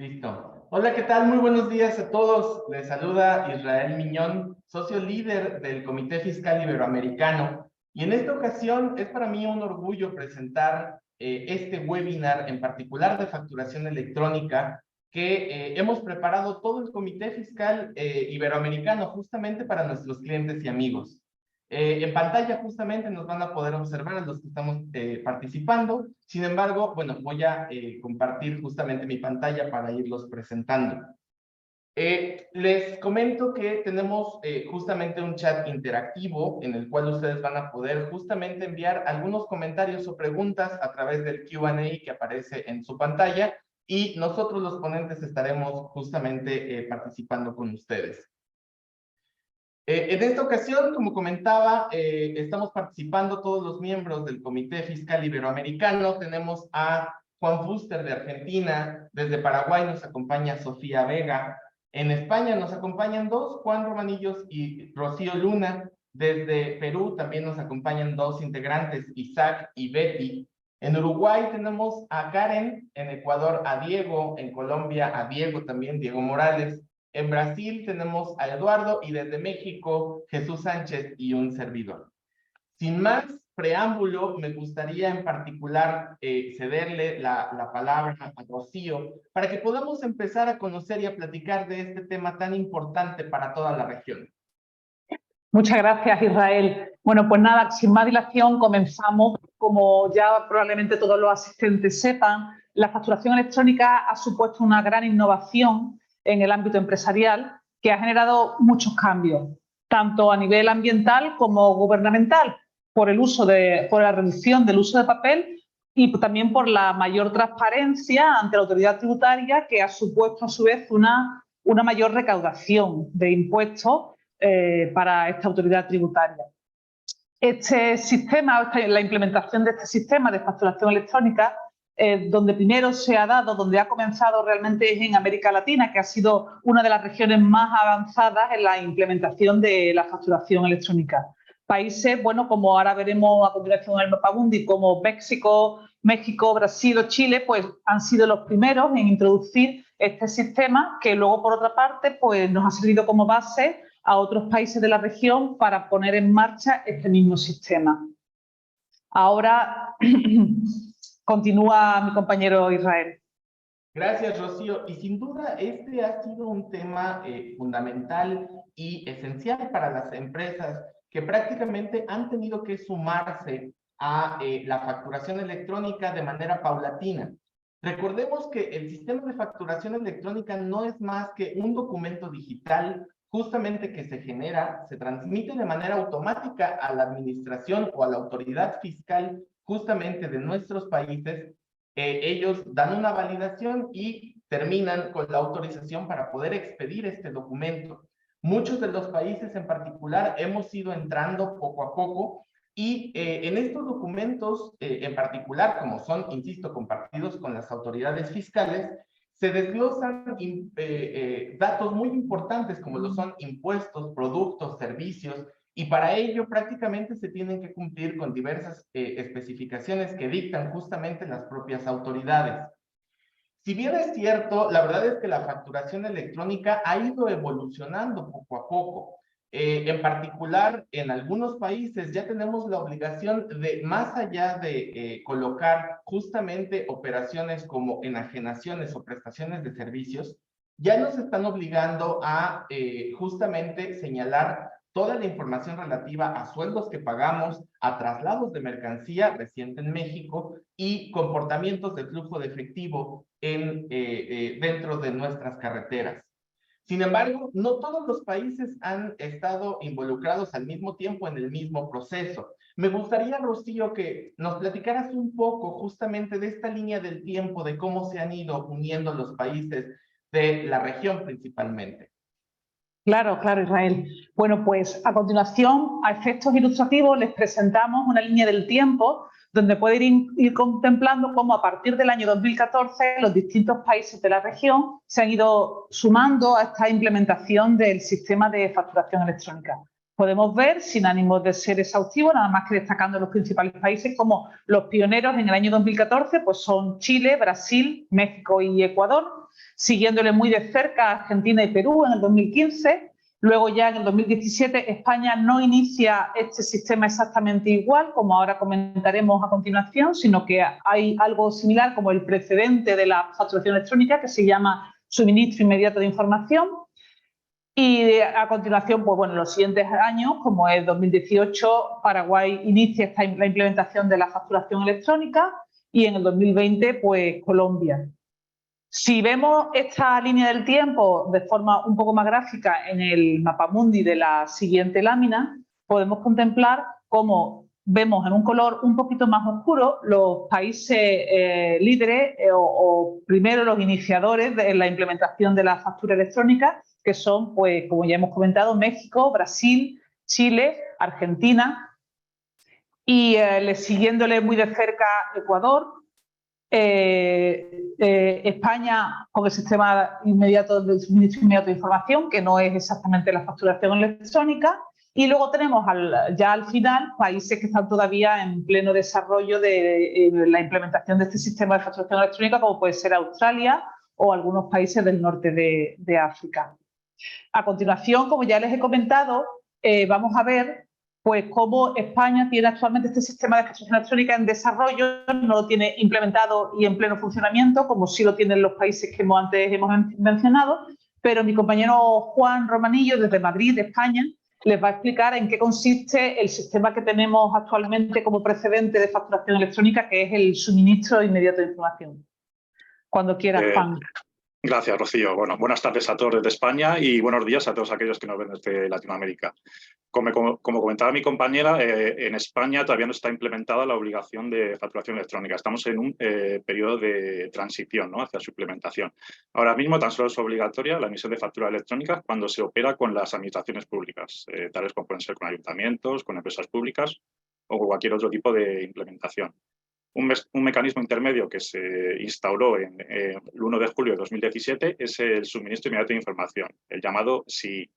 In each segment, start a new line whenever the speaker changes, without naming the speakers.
Listo. Hola, ¿qué tal? Muy buenos días a todos. Les saluda Israel Miñón, socio líder del Comité Fiscal Iberoamericano. Y en esta ocasión es para mí un orgullo presentar este webinar en particular de facturación electrónica que hemos preparado todo el Comité Fiscal Iberoamericano justamente para nuestros clientes y amigos. En pantalla justamente nos van a poder observar a los que estamos participando. Sin embargo, bueno, voy a compartir justamente mi pantalla para irlos presentando. Les comento que tenemos justamente un chat interactivo en el cual ustedes van a poder justamente enviar algunos comentarios o preguntas a través del Q&A que aparece en su pantalla y nosotros los ponentes estaremos justamente participando con ustedes. En esta ocasión, como comentaba, estamos participando todos los miembros del Comité Fiscal Iberoamericano. Tenemos a Juan Fuster de Argentina, desde Paraguay nos acompaña Sofía Vega. En España nos acompañan dos, Juan Romanillos y Rocío Luna. Desde Perú también nos acompañan dos integrantes, Isaac y Betty. En Uruguay tenemos a Karen, en Ecuador a Diego, en Colombia a Diego también, Diego Morales. En Brasil tenemos a Eduardo y desde México Jesús Sánchez y un servidor. Sin más preámbulo, me gustaría en particular cederle la palabra a Rocío para que podamos empezar a conocer y a platicar de este tema tan importante para toda la región.
Muchas gracias, Israel. Bueno, pues nada, sin más dilación comenzamos. Como ya probablemente todos los asistentes sepan, la facturación electrónica ha supuesto una gran innovación en el ámbito empresarial que ha generado muchos cambios, tanto a nivel ambiental como gubernamental, por la reducción del uso de papel y también por la mayor transparencia ante la autoridad tributaria, que ha supuesto a su vez una mayor recaudación de impuestos para esta autoridad tributaria. Este sistema, la implementación de este sistema de facturación electrónica, donde primero se ha dado, donde ha comenzado realmente es en América Latina, que ha sido una de las regiones más avanzadas en la implementación de la facturación electrónica. Países, bueno, como ahora veremos a continuación en el Mapamundi, como México, Brasil o Chile, pues han sido los primeros en introducir este sistema, que luego, por otra parte, pues nos ha servido como base a otros países de la región para poner en marcha este mismo sistema. Ahora continúa mi compañero Israel.
Gracias, Rocío. Y sin duda, este ha sido un tema fundamental y esencial para las empresas que prácticamente han tenido que sumarse a la facturación electrónica de manera paulatina. Recordemos que el sistema de facturación electrónica no es más que un documento digital justamente que se genera, se transmite de manera automática a la administración o a la autoridad fiscal justamente de nuestros países. Ellos dan una validación y terminan con la autorización para poder expedir este documento. Muchos de los países en particular hemos ido entrando poco a poco y en estos documentos en particular, como son, insisto, compartidos con las autoridades fiscales, se desglosan datos muy importantes como lo son impuestos, productos, servicios, y para ello prácticamente se tienen que cumplir con diversas especificaciones que dictan justamente las propias autoridades. Si bien es cierto, la verdad es que la facturación electrónica ha ido evolucionando poco a poco. En particular, en algunos países ya tenemos la obligación de, más allá de colocar justamente operaciones como enajenaciones o prestaciones de servicios, ya nos están obligando a justamente señalar toda la información relativa a sueldos que pagamos, a traslados de mercancía reciente en México y comportamientos de flujo de efectivo dentro de nuestras carreteras. Sin embargo, no todos los países han estado involucrados al mismo tiempo en el mismo proceso. Me gustaría, Rocío, que nos platicaras un poco justamente de esta línea del tiempo, de cómo se han ido uniendo los países de la región principalmente.
Claro, Israel. Bueno, pues a continuación, a efectos ilustrativos, les presentamos una línea del tiempo donde pueden ir contemplando cómo a partir del año 2014 los distintos países de la región se han ido sumando a esta implementación del sistema de facturación electrónica. Podemos ver, sin ánimo de ser exhaustivo, nada más que destacando los principales países, como los pioneros en el año 2014 pues son Chile, Brasil, México y Ecuador. siguiéndole muy de cerca Argentina y Perú en el 2015. Luego ya en el 2017 España no inicia este sistema exactamente igual, como ahora comentaremos a continuación, sino que hay algo similar como el precedente de la facturación electrónica que se llama suministro inmediato de información. Y a continuación, pues bueno, en los siguientes años, como es 2018, Paraguay inicia la implementación de la facturación electrónica y en el 2020, pues Colombia. Si vemos esta línea del tiempo de forma un poco más gráfica en el mapamundi de la siguiente lámina, podemos contemplar cómo vemos en un color un poquito más oscuro los países líderes o primero los iniciadores de la implementación de la factura electrónica, que son, pues, como ya hemos comentado, México, Brasil, Chile, Argentina y siguiéndole muy de cerca Ecuador, España con el sistema inmediato del suministro inmediato de información, que no es exactamente la facturación electrónica, y luego tenemos ya al final países que están todavía en pleno desarrollo de la implementación de este sistema de facturación electrónica, como puede ser Australia o algunos países del norte de África. A continuación, como ya les he comentado, vamos a ver pues cómo España tiene actualmente este sistema de facturación electrónica en desarrollo, no lo tiene implementado y en pleno funcionamiento, como sí lo tienen los países que antes hemos mencionado, pero mi compañero Juan Romanillo, desde Madrid, España, les va a explicar en qué consiste el sistema que tenemos actualmente como precedente de facturación electrónica, que es el suministro inmediato de información. Cuando quieras, Juan.
Gracias, Rocío. Bueno, buenas tardes a todos desde España y buenos días a todos aquellos que nos ven desde Latinoamérica. Como comentaba mi compañera, en España todavía no está implementada la obligación de facturación electrónica. Estamos en un periodo de transición, ¿no?, hacia su implementación. Ahora mismo tan solo es obligatoria la emisión de facturas electrónicas cuando se opera con las administraciones públicas, tales como pueden ser con ayuntamientos, con empresas públicas o con cualquier otro tipo de implementación. Un mecanismo intermedio que se instauró el 1 de julio de 2017 es el suministro inmediato de información, el llamado SII,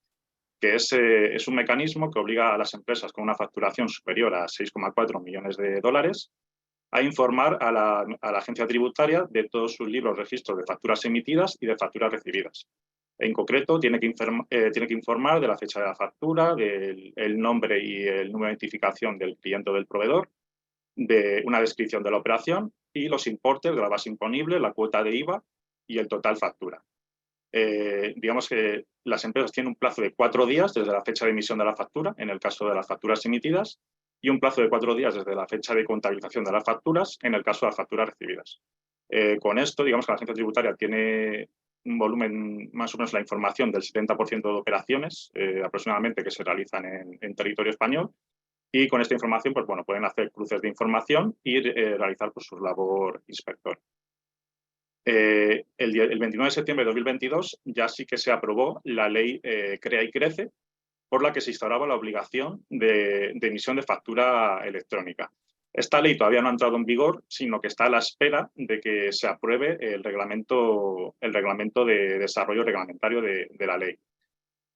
que es un mecanismo que obliga a las empresas con una facturación superior a 6,4 millones de dólares a informar a la agencia tributaria de todos sus libros registros de facturas emitidas y de facturas recibidas. En concreto, tiene que informar de la fecha de la factura, del nombre y el número de identificación del cliente o del proveedor, de una descripción de la operación y los importes de la base imponible, la cuota de IVA y el total factura. Digamos que las empresas tienen un plazo de 4 días desde la fecha de emisión de la factura, en el caso de las facturas emitidas, y un plazo de 4 días desde la fecha de contabilización de las facturas, en el caso de las facturas recibidas. Con esto, digamos que la agencia tributaria tiene un volumen, más o menos la información del 70% de operaciones aproximadamente que se realizan en territorio español. Y con esta información, pues bueno, pueden hacer cruces de información y realizar pues, su labor inspectora. El 29 de septiembre de 2022 ya sí que se aprobó la ley Crea y Crece, por la que se instauraba la obligación de emisión de factura electrónica. Esta ley todavía no ha entrado en vigor, sino que está a la espera de que se apruebe el reglamento de desarrollo reglamentario de la ley.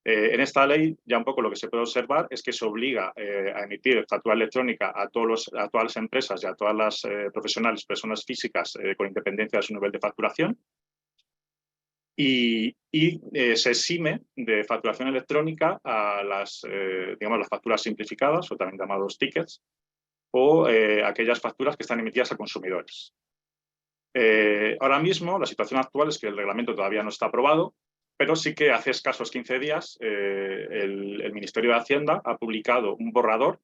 En esta ley ya un poco lo que se puede observar es que se obliga a emitir factura electrónica a todas las empresas y a todas las profesionales, personas físicas con independencia de su nivel de facturación y se exime de facturación electrónica a las facturas simplificadas o también llamados tickets o aquellas facturas que están emitidas a consumidores. Ahora mismo la situación actual es que el reglamento todavía no está aprobado, pero sí que hace escasos 15 días el Ministerio de Hacienda ha publicado un borrador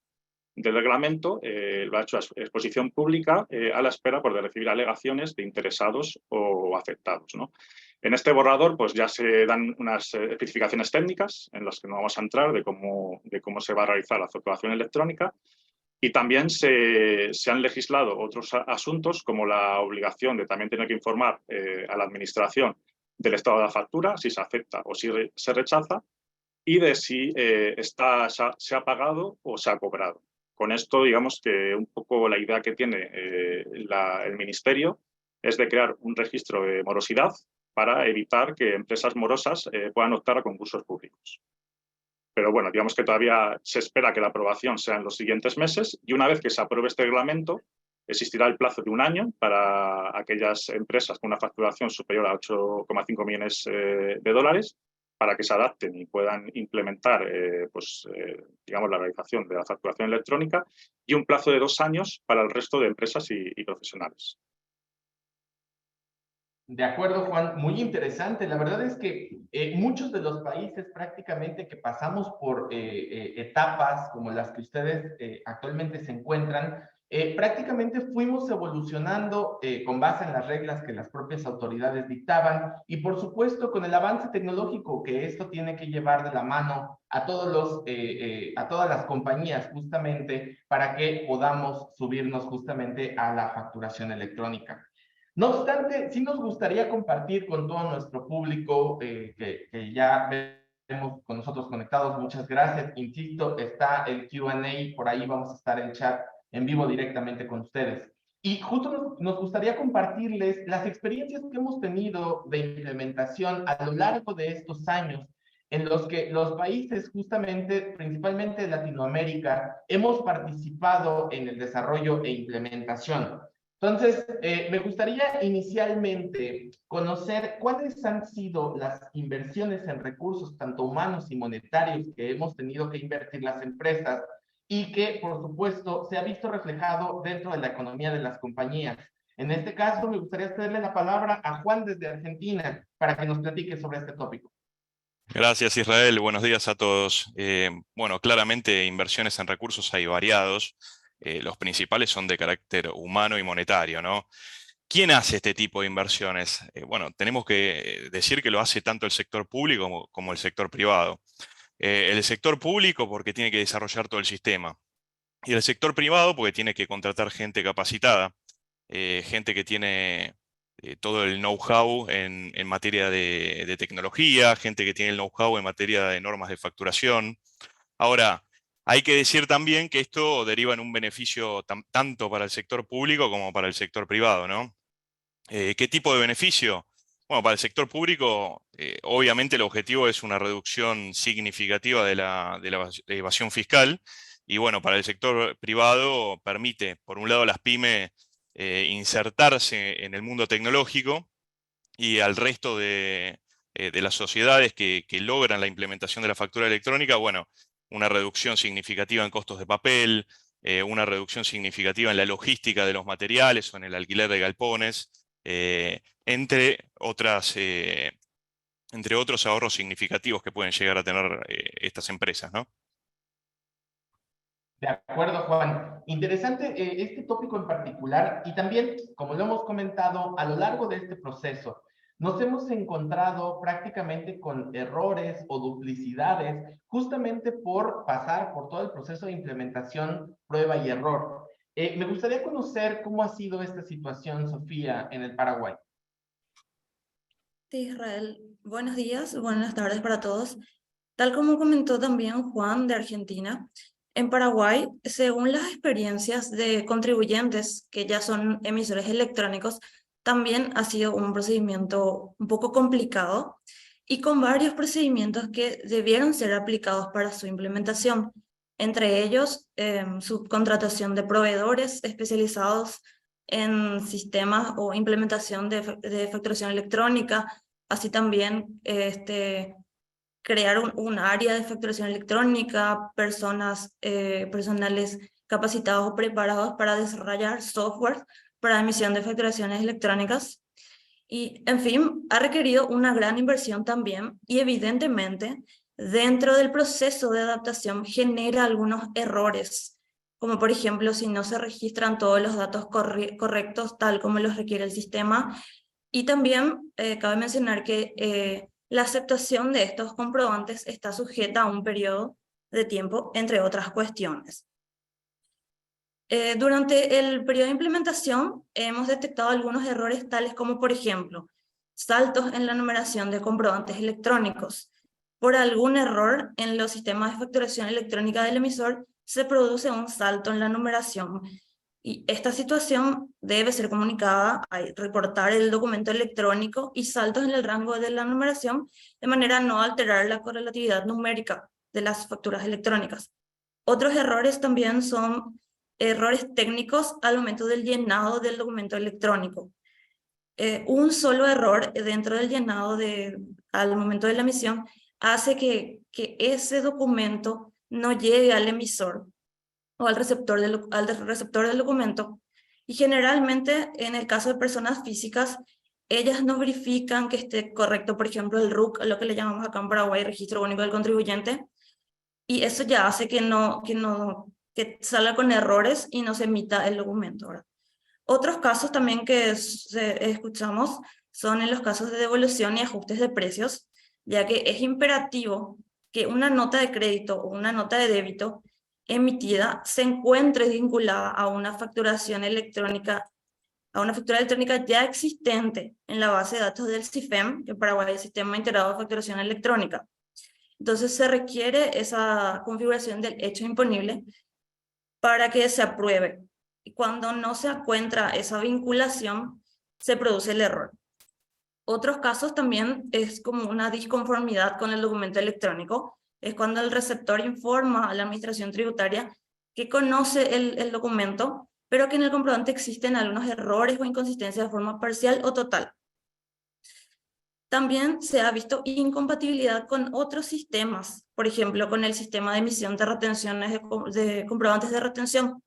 del reglamento, lo ha hecho a exposición pública a la espera de recibir alegaciones de interesados o afectados, ¿no? En este borrador pues, ya se dan unas especificaciones técnicas en las que no vamos a entrar de cómo se va a realizar la facturación electrónica. Y también se han legislado otros asuntos como la obligación de también tener que informar a la administración del estado de la factura, si se acepta o si se rechaza, y de si se ha pagado o se ha cobrado. Con esto, digamos que un poco la idea que tiene el Ministerio es de crear un registro de morosidad para evitar que empresas morosas puedan optar a concursos públicos. Pero bueno, digamos que todavía se espera que la aprobación sea en los siguientes meses y una vez que se apruebe este reglamento, Existirá el plazo de 1 año para aquellas empresas con una facturación superior a 8,5 millones de dólares para que se adapten y puedan implementar digamos, la realización de la facturación electrónica, y un plazo de 2 años para el resto de empresas y profesionales.
De acuerdo, Juan, muy interesante. La verdad es que muchos de los países prácticamente que pasamos por etapas como las que ustedes actualmente se encuentran, prácticamente fuimos evolucionando con base en las reglas que las propias autoridades dictaban, y por supuesto con el avance tecnológico que esto tiene que llevar de la mano a todas las compañías, justamente para que podamos subirnos justamente a la facturación electrónica. No obstante, sí nos gustaría compartir con todo nuestro público que ya vemos con nosotros conectados. Muchas gracias. Insisto, está el Q&A, por ahí vamos a estar en chat en vivo directamente con ustedes. Y justo nos gustaría compartirles las experiencias que hemos tenido de implementación a lo largo de estos años, en los que los países, justamente, principalmente de Latinoamérica, hemos participado en el desarrollo e implementación. Entonces, me gustaría inicialmente conocer cuáles han sido las inversiones en recursos, tanto humanos y monetarios, que hemos tenido que invertir las empresas y que, por supuesto, se ha visto reflejado dentro de la economía de las compañías. En este caso, me gustaría cederle la palabra a Juan desde Argentina para que nos platique sobre este tópico.
Gracias, Israel. Buenos días a todos. Bueno, claramente inversiones en recursos hay variados. Los principales son de carácter humano y monetario, ¿no? ¿Quién hace este tipo de inversiones? Bueno, tenemos que decir que lo hace tanto el sector público como el sector privado. El sector público porque tiene que desarrollar todo el sistema, y el sector privado porque tiene que contratar gente capacitada, gente que tiene todo el know-how en materia de tecnología, gente que tiene el know-how en materia de normas de facturación. Ahora, hay que decir también que esto deriva en un beneficio tanto para el sector público como para el sector privado, ¿no? ¿Qué tipo de beneficio? Bueno, para el sector público, obviamente el objetivo es una reducción significativa de la evasión fiscal, y bueno, para el sector privado permite, por un lado, a las pymes insertarse en el mundo tecnológico, y al resto de las sociedades que logran la implementación de la factura electrónica, bueno, una reducción significativa en costos de papel, una reducción significativa en la logística de los materiales o en el alquiler de galpones, entre otros ahorros significativos que pueden llegar a tener estas empresas, ¿no?
De acuerdo, Juan. Interesante este tópico en particular, y también, como lo hemos comentado, a lo largo de este proceso, nos hemos encontrado prácticamente con errores o duplicidades justamente por pasar por todo el proceso de implementación, prueba y error. Me gustaría conocer cómo ha sido esta situación, Sofía, en el Paraguay.
Sí, Israel, buenos días, buenas tardes para todos. Tal como comentó también Juan de Argentina, en Paraguay, según las experiencias de contribuyentes que ya son emisores electrónicos, también ha sido un procedimiento un poco complicado y con varios procedimientos que debieron ser aplicados para su implementación, entre ellos subcontratación de proveedores especializados en sistemas o implementación de facturación electrónica, así también crear un área de facturación electrónica, personales capacitados o preparados para desarrollar software para emisión de facturaciones electrónicas. Y, en fin, ha requerido una gran inversión también, y evidentemente dentro del proceso de adaptación genera algunos errores, como por ejemplo si no se registran todos los datos correctos tal como los requiere el sistema. Y también cabe mencionar que la aceptación de estos comprobantes está sujeta a un periodo de tiempo, entre otras cuestiones. Durante el periodo de implementación hemos detectado algunos errores tales como, por ejemplo, saltos en la numeración de comprobantes electrónicos. Por algún error en los sistemas de facturación electrónica del emisor se produce un salto en la numeración, y esta situación debe ser comunicada al reportar el documento electrónico y saltos en el rango de la numeración, de manera a no alterar la correlatividad numérica de las facturas electrónicas. Otros errores también son errores técnicos al momento del llenado del documento electrónico. Un solo error dentro del llenado al momento de la emisión hace que ese documento no llegue al emisor o al receptor del documento. Y generalmente, en el caso de personas físicas, ellas no verifican que esté correcto, por ejemplo, el RUC, lo que le llamamos acá en Paraguay, Registro Único del Contribuyente, y eso ya hace que salga con errores y no se emita el documento, ¿verdad? Otros casos también que escuchamos son en los casos de devolución y ajustes de precios, ya que es imperativo que una nota de crédito o una nota de débito emitida se encuentre vinculada a una facturación electrónica, a una factura electrónica ya existente en la base de datos del SIFEM, que en Paraguay es el Sistema Integrado de Facturación Electrónica. Entonces se requiere esa configuración del hecho imponible para que se apruebe. Y cuando no se encuentra esa vinculación, se produce el error. Otros casos también es como una disconformidad con el documento electrónico, es cuando el receptor informa a la administración tributaria que conoce el documento, pero que en el comprobante existen algunos errores o inconsistencias de forma parcial o total. También se ha visto incompatibilidad con otros sistemas, por ejemplo, con el sistema de emisión de retenciones de comprobantes de retención.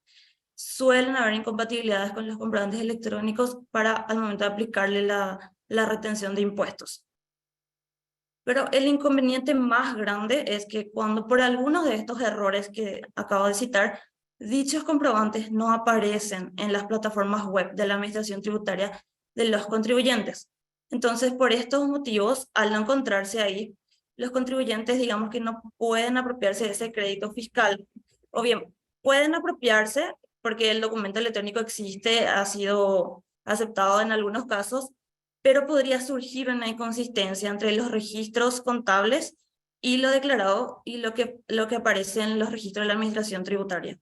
Suelen haber incompatibilidades con los comprobantes electrónicos al momento de aplicarle la retención de impuestos. Pero el inconveniente más grande es que cuando por algunos de estos errores que acabo de citar, dichos comprobantes no aparecen en las plataformas web de la administración tributaria de los contribuyentes. Entonces, por estos motivos, al no encontrarse ahí, los contribuyentes, digamos que no pueden apropiarse de ese crédito fiscal. O bien, pueden apropiarse porque el documento electrónico existe, ha sido aceptado en algunos casos, pero podría surgir una inconsistencia entre los registros contables y lo declarado y lo que aparece en los registros de la administración tributaria.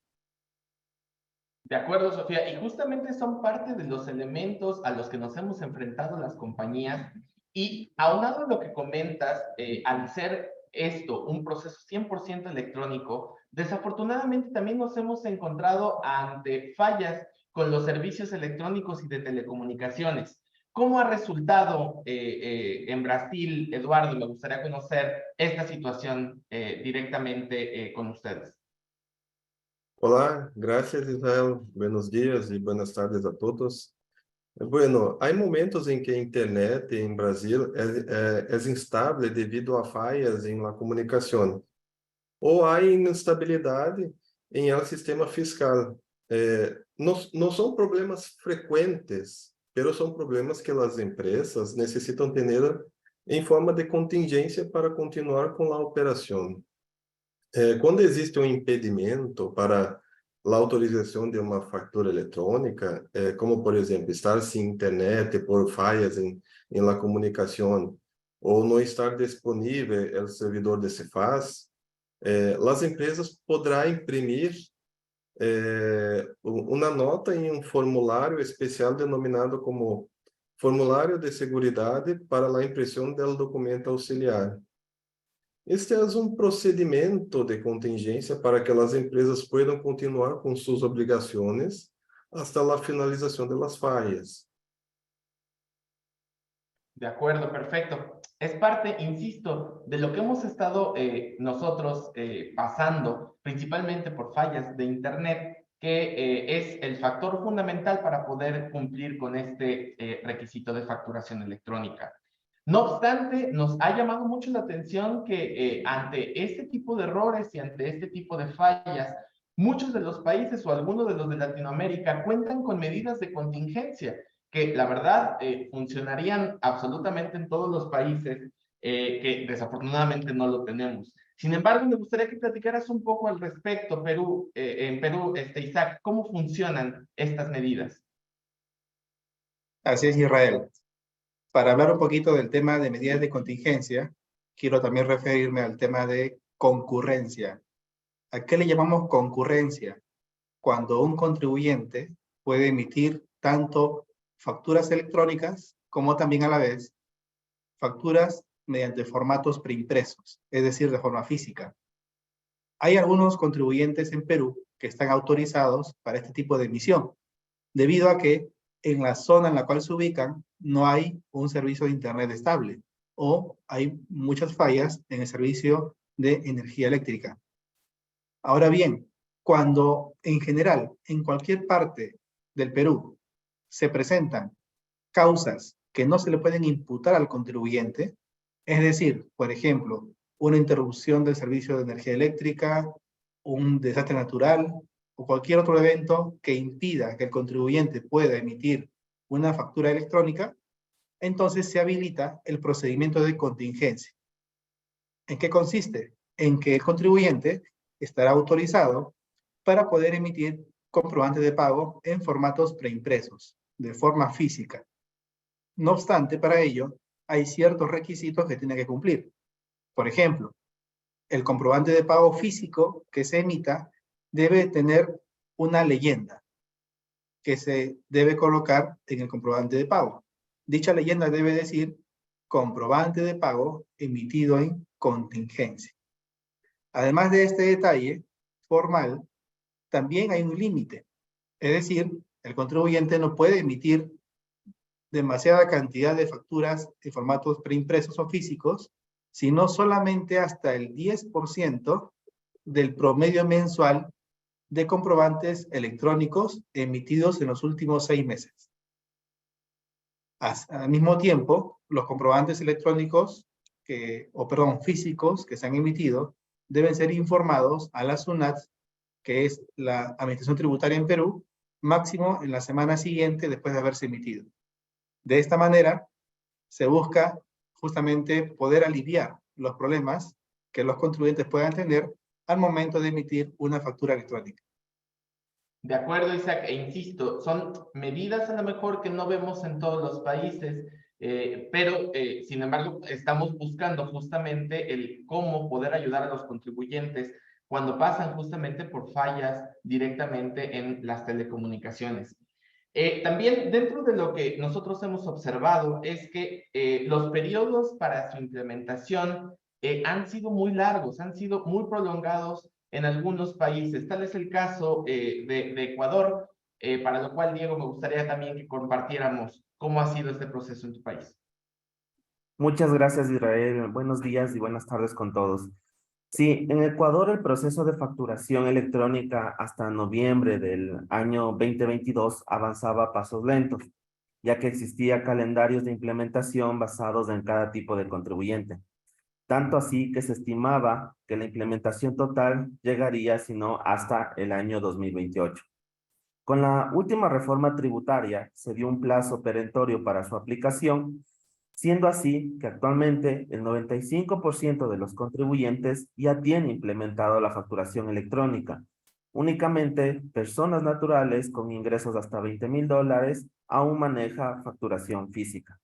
De acuerdo, Sofía, y justamente son parte de los elementos a los que nos hemos enfrentado las compañías, y aunado a lo que comentas, al ser esto un proceso 100% electrónico, desafortunadamente también nos hemos encontrado ante fallas con los servicios electrónicos y de telecomunicaciones. ¿Cómo ha resultado en Brasil, Eduardo? Me gustaría conocer esta situación directamente con ustedes.
Olá, gracias Israel, buenos dias e buenas tardes a todos. Bueno, há momentos em que a internet em Brasil é instável devido a falhas em la comunicação, ou há instabilidade em el sistema fiscal. Não são problemas frequentes, mas são problemas que as empresas necessitam ter em forma de contingência para continuar com a operação. Quando existe um impedimento para a autorização de uma fatura eletrônica, como, por exemplo, estar sem internet por falhas em la comunicação, ou não estar disponível o servidor de Cefaz, as empresas poderão imprimir uma nota em um formulário especial denominado como Formulário de Seguridade para a impressão do documento auxiliar. Este é um procedimento de contingência para que as empresas possam continuar com suas obrigações hasta a finalização das falhas.
De acuerdo, perfecto. Es parte, insisto, de lo que hemos estado nosotros pasando, principalmente por fallas de Internet, que es el factor fundamental para poder cumplir con este requisito de facturación electrónica. No obstante, nos ha llamado mucho la atención que ante este tipo de errores y ante este tipo de fallas, muchos de los países o algunos de los de Latinoamérica cuentan con medidas de contingencia que la verdad funcionarían absolutamente en todos los países, que desafortunadamente no lo tenemos. Sin embargo, me gustaría que platicaras un poco al respecto, en Perú, Isaac, ¿cómo funcionan estas medidas?
Así es, Israel. Para hablar un poquito del tema de medidas de contingencia, quiero también referirme al tema de concurrencia. ¿A qué le llamamos concurrencia? Cuando un contribuyente puede emitir tanto facturas electrónicas como también a la vez facturas mediante formatos preimpresos, es decir, de forma física. Hay algunos contribuyentes en Perú que están autorizados para este tipo de emisión, debido a que en la zona en la cual se ubican no hay un servicio de Internet estable o hay muchas fallas en el servicio de energía eléctrica. Ahora bien, cuando en general, en cualquier parte del Perú, se presentan causas que no se le pueden imputar al contribuyente, es decir, por ejemplo, una interrupción del servicio de energía eléctrica, un desastre natural o cualquier otro evento que impida que el contribuyente pueda emitir una factura electrónica, entonces se habilita el procedimiento de contingencia. ¿En qué consiste? En que el contribuyente estará autorizado para poder emitir comprobantes de pago en formatos preimpresos, de forma física. No obstante, para ello, hay ciertos requisitos que tiene que cumplir. Por ejemplo, el comprobante de pago físico que se emita debe tener una leyenda que se debe colocar en el comprobante de pago. Dicha leyenda debe decir comprobante de pago emitido en contingencia. Además de este detalle formal, también hay un límite. Es decir, el contribuyente no puede emitir demasiada cantidad de facturas en formatos preimpresos o físicos, sino solamente hasta el 10% del promedio mensual de comprobantes electrónicos emitidos en los últimos 6 meses. Al mismo tiempo, los comprobantes electrónicos, físicos que se han emitido, deben ser informados a la SUNAT, que es la Administración Tributaria en Perú, máximo en la semana siguiente después de haberse emitido. De esta manera, se busca justamente poder aliviar los problemas que los contribuyentes puedan tener al momento de emitir una factura electrónica.
De acuerdo, Isaac, e insisto, son medidas a lo mejor que no vemos en todos los países, pero sin embargo estamos buscando justamente el cómo poder ayudar a los contribuyentes cuando pasan justamente por fallas directamente en las telecomunicaciones. También dentro de lo que nosotros hemos observado es que los periodos para su implementación han sido muy largos, han sido muy prolongados en algunos países. Tal es el caso de Ecuador, para lo cual, Diego, me gustaría también que compartiéramos cómo ha sido este proceso en tu país.
Muchas gracias, Israel. Buenos días y buenas tardes con todos. Sí, en Ecuador el proceso de facturación electrónica hasta noviembre del año 2022 avanzaba a pasos lentos, ya que existía calendarios de implementación basados en cada tipo de contribuyente. Tanto así que se estimaba que la implementación total llegaría, si no, hasta el año 2028. Con la última reforma tributaria se dio un plazo perentorio para su aplicación, siendo así que actualmente el 95% de los contribuyentes ya tiene implementado la facturación electrónica. Únicamente personas naturales con ingresos hasta $20,000 aún maneja facturación física.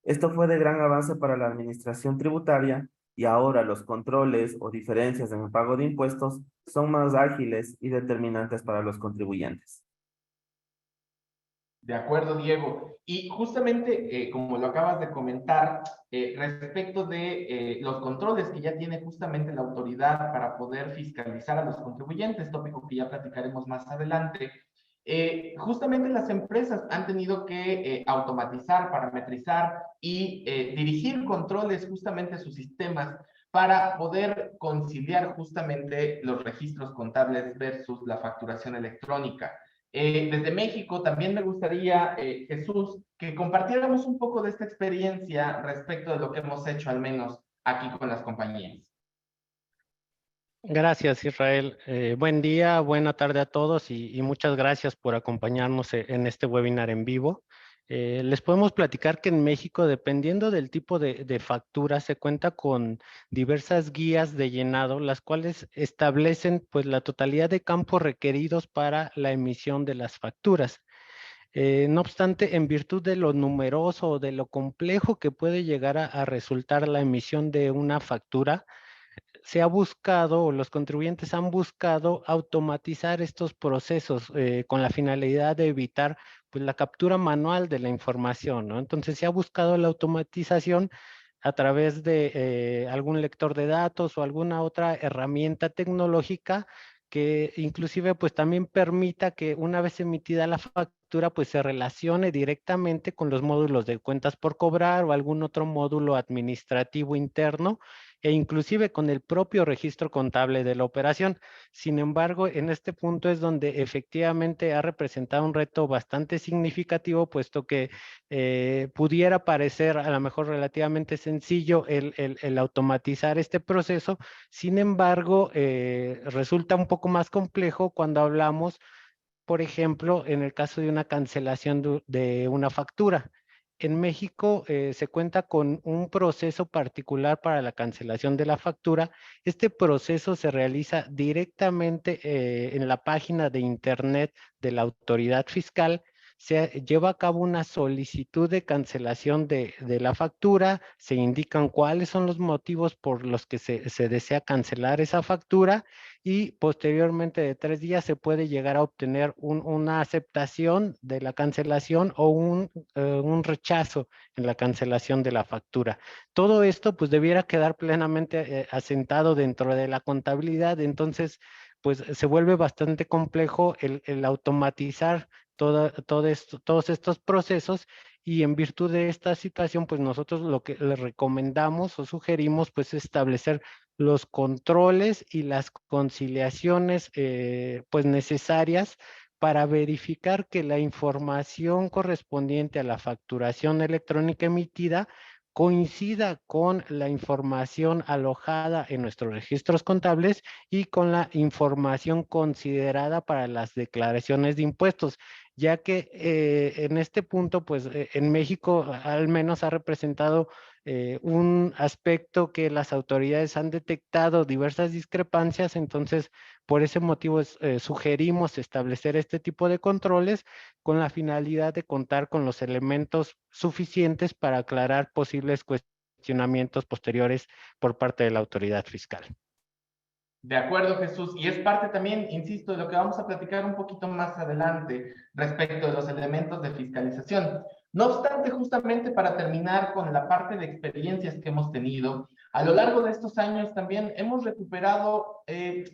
Esto fue de gran avance para la administración tributaria y ahora los controles o diferencias en el pago de impuestos son más ágiles y determinantes para los contribuyentes.
De acuerdo, Diego. Y justamente, como lo acabas de comentar, respecto de los controles que ya tiene justamente la autoridad para poder fiscalizar a los contribuyentes, tópico que ya platicaremos más adelante, justamente las empresas han tenido que automatizar, parametrizar y dirigir controles justamente a sus sistemas para poder conciliar justamente los registros contables versus la facturación electrónica. Desde México también me gustaría, Jesús, que compartiéramos un poco de esta experiencia respecto de lo que hemos hecho al menos aquí con las compañías.
Gracias, Israel. Buen día, buena tarde a todos y muchas gracias por acompañarnos en este webinar en vivo. Les podemos platicar que en México, dependiendo del tipo de factura, se cuenta con diversas guías de llenado, las cuales establecen pues, la totalidad de campos requeridos para la emisión de las facturas. No obstante, en virtud de lo numeroso o de lo complejo que puede llegar a resultar la emisión de una factura, se ha buscado, o los contribuyentes han buscado automatizar estos procesos con la finalidad de evitar pues, la captura manual de la información, ¿no? Entonces se ha buscado la automatización a través de algún lector de datos o alguna otra herramienta tecnológica que inclusive pues también permita que una vez emitida la factura pues se relacione directamente con los módulos de cuentas por cobrar o algún otro módulo administrativo interno e inclusive con el propio registro contable de la operación. Sin embargo, en este punto es donde efectivamente ha representado un reto bastante significativo, puesto que pudiera parecer a lo mejor relativamente sencillo el automatizar este proceso. Sin embargo, resulta un poco más complejo cuando hablamos, por ejemplo, en el caso de una cancelación de una factura. En México se cuenta con un proceso particular para la cancelación de la factura. Este proceso se realiza directamente en la página de internet de la autoridad fiscal. Se lleva a cabo una solicitud de cancelación de la factura, se indican cuáles son los motivos por los que se desea cancelar esa factura y posteriormente de 3 días se puede llegar a obtener una aceptación de la cancelación o un rechazo en la cancelación de la factura. Todo esto pues debiera quedar plenamente asentado dentro de la contabilidad, entonces pues se vuelve bastante complejo el automatizar todos estos procesos y en virtud de esta situación, pues nosotros lo que les recomendamos o sugerimos pues es establecer los controles y las conciliaciones pues necesarias para verificar que la información correspondiente a la facturación electrónica emitida coincida con la información alojada en nuestros registros contables y con la información considerada para las declaraciones de impuestos, ya que en este punto, pues en México al menos ha representado un aspecto que las autoridades han detectado diversas discrepancias, entonces por ese motivo sugerimos establecer este tipo de controles con la finalidad de contar con los elementos suficientes para aclarar posibles cuestionamientos posteriores por parte de la autoridad fiscal.
De acuerdo, Jesús. Y es parte también, insisto, de lo que vamos a platicar un poquito más adelante respecto de los elementos de fiscalización. No obstante, justamente para terminar con la parte de experiencias que hemos tenido, a lo largo de estos años también hemos recuperado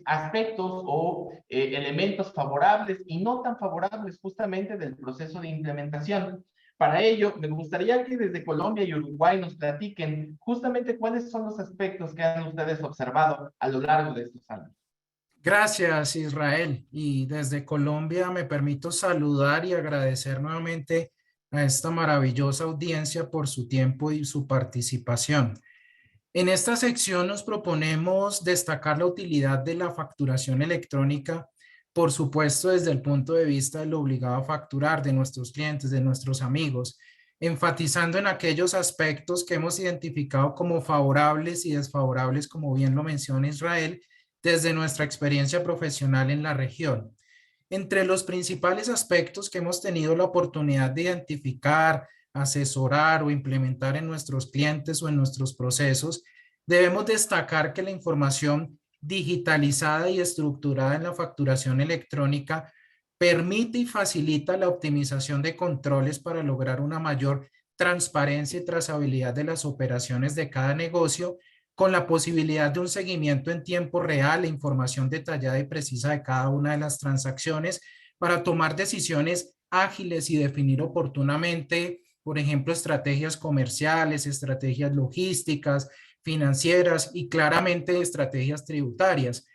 aspectos o elementos favorables y no tan favorables justamente del proceso de implementación. Para ello, me gustaría que desde Colombia y Uruguay nos platiquen justamente cuáles son los aspectos que han ustedes observado a lo largo de estos años.
Gracias, Israel. Y desde Colombia me permito saludar y agradecer nuevamente a esta maravillosa audiencia por su tiempo y su participación. En esta sección nos proponemos destacar la utilidad de la facturación electrónica, por supuesto desde el punto de vista del obligado a facturar de nuestros clientes, de nuestros amigos, enfatizando en aquellos aspectos que hemos identificado como favorables y desfavorables, como bien lo menciona Israel, desde nuestra experiencia profesional en la región. Entre los principales aspectos que hemos tenido la oportunidad de identificar, asesorar o implementar en nuestros clientes o en nuestros procesos, debemos destacar que la información digitalizada y estructurada en la facturación electrónica permite y facilita la optimización de controles para lograr una mayor transparencia y trazabilidad de las operaciones de cada negocio, con la posibilidad de un seguimiento en tiempo real e información detallada y precisa de cada una de las transacciones para tomar decisiones ágiles y definir oportunamente, por ejemplo, estrategias comerciales, estrategias logísticas, financieras y claramente estrategias tributarias.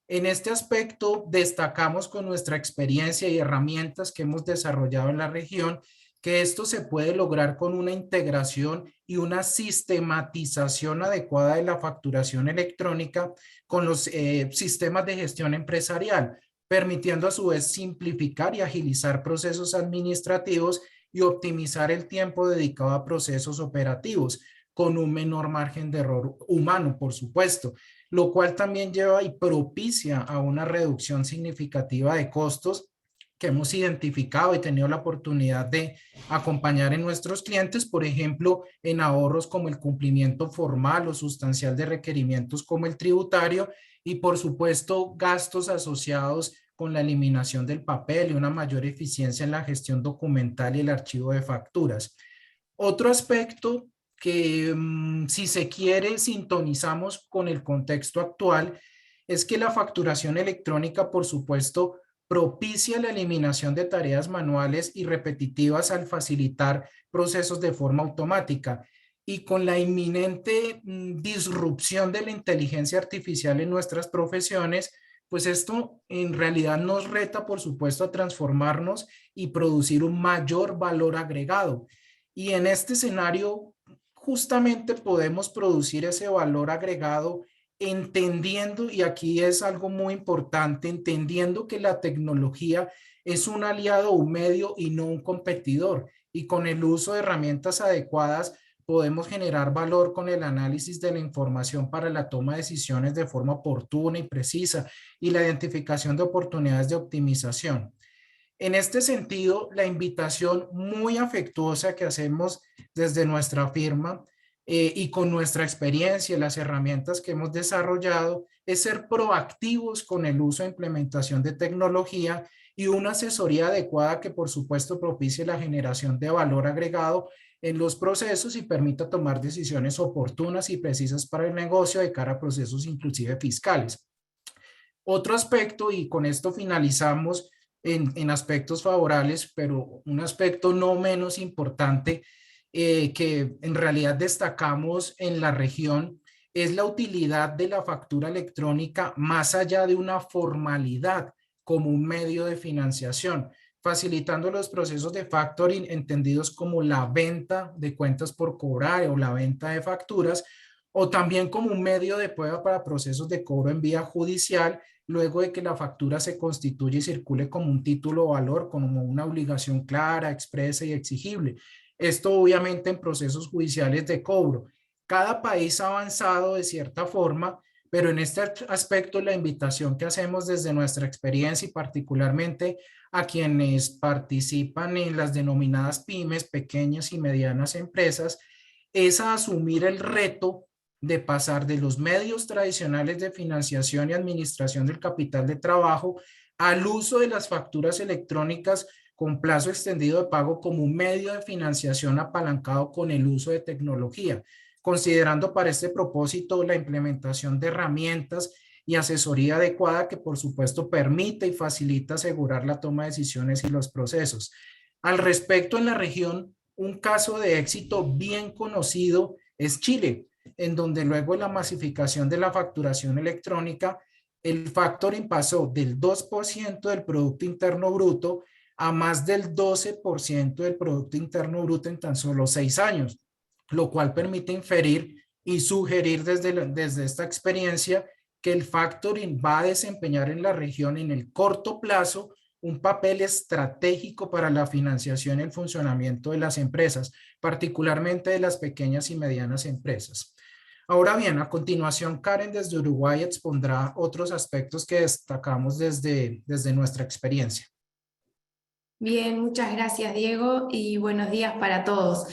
En este aspecto destacamos con nuestra experiencia y herramientas que hemos desarrollado en la región que esto se puede lograr con una integración y una sistematización adecuada de la facturación electrónica con los sistemas de gestión empresarial, permitiendo a su vez simplificar y agilizar procesos administrativos y optimizar el tiempo dedicado a procesos operativos con un menor margen de error humano, por supuesto, lo cual también lleva y propicia a una reducción significativa de costos que hemos identificado y tenido la oportunidad de acompañar en nuestros clientes, por ejemplo, en ahorros como el cumplimiento formal o sustancial de requerimientos como el tributario y, por supuesto, gastos asociados con la eliminación del papel y una mayor eficiencia en la gestión documental y el archivo de facturas. Otro aspecto que, si se quiere, sintonizamos con el contexto actual, es que la facturación electrónica, por supuesto, propicia la eliminación de tareas manuales y repetitivas al facilitar procesos de forma automática. Y con la inminente disrupción de la inteligencia artificial en nuestras profesiones, pues esto en realidad nos reta, por supuesto, a transformarnos y producir un mayor valor agregado. Y en este escenario, justamente podemos producir ese valor agregado entendiendo, y aquí es algo muy importante, entendiendo que la tecnología es un aliado, un medio y no un competidor. Y con el uso de herramientas adecuadas podemos generar valor con el análisis de la información para la toma de decisiones de forma oportuna y precisa y la identificación de oportunidades de optimización. En este sentido, la invitación muy afectuosa que hacemos desde nuestra firma y con nuestra experiencia y las herramientas que hemos desarrollado es ser proactivos con el uso e implementación de tecnología y una asesoría adecuada que por supuesto propicie la generación de valor agregado en los procesos y permita tomar decisiones oportunas y precisas para el negocio de cara a procesos inclusive fiscales. Otro aspecto, y con esto finalizamos en aspectos favorables, pero un aspecto no menos importante que en realidad destacamos en la región es la utilidad de la factura electrónica más allá de una formalidad como un medio de financiación, facilitando los procesos de factoring entendidos como la venta de cuentas por cobrar o la venta de facturas, o también como un medio de prueba para procesos de cobro en vía judicial, luego de que la factura se constituye y circule como un título o valor, como una obligación clara, expresa y exigible. Esto obviamente en procesos judiciales de cobro. Cada país ha avanzado de cierta forma, pero en este aspecto la invitación que hacemos desde nuestra experiencia y particularmente a quienes participan en las denominadas pymes, pequeñas y medianas empresas, es a asumir el reto de pasar de los medios tradicionales de financiación y administración del capital de trabajo al uso de las facturas electrónicas con plazo extendido de pago como un medio de financiación apalancado con el uso de tecnología, considerando para este propósito la implementación de herramientas y asesoría adecuada que por supuesto permite y facilita asegurar la toma de decisiones y los procesos. Al respecto, en la región, un caso de éxito bien conocido es Chile, en donde luego de la masificación de la facturación electrónica, el factoring pasó del 2% del Producto Interno Bruto a más del 12% del Producto Interno Bruto en tan solo 6 años, lo cual permite inferir y sugerir desde esta experiencia que el factoring va a desempeñar en la región en el corto plazo un papel estratégico para la financiación y el funcionamiento de las empresas, particularmente de las pequeñas y medianas empresas. Ahora bien, a continuación, Karen desde Uruguay expondrá otros aspectos que destacamos desde nuestra experiencia.
Bien, muchas gracias, Diego, y buenos días para todos.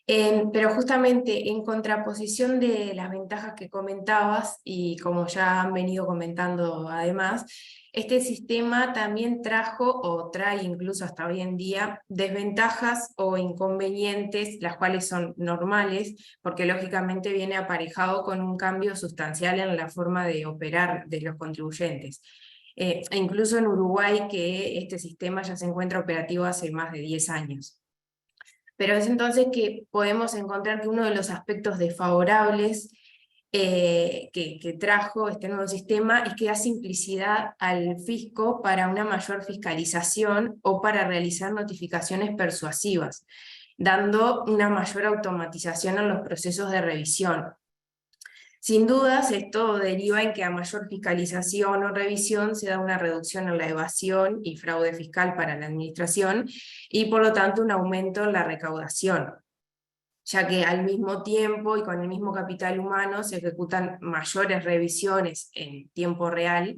Pero justamente en contraposición de las ventajas que comentabas, y como ya han venido comentando además, este sistema también trajo o trae incluso hasta hoy en día desventajas o inconvenientes, las cuales son normales, porque lógicamente viene aparejado con un cambio sustancial en la forma de operar de los contribuyentes. Incluso en Uruguay, que este sistema ya se encuentra operativo hace más de 10 años. Pero es entonces que podemos encontrar que uno de los aspectos desfavorables que trajo este nuevo sistema es que da simplicidad al fisco para una mayor fiscalización o para realizar notificaciones persuasivas, dando una mayor automatización en los procesos de revisión. Sin dudas, esto deriva en que a mayor fiscalización o revisión se da una reducción en la evasión y fraude fiscal para la administración y por lo tanto un aumento en la recaudación, ya que al mismo tiempo y con el mismo capital humano se ejecutan mayores revisiones en tiempo real,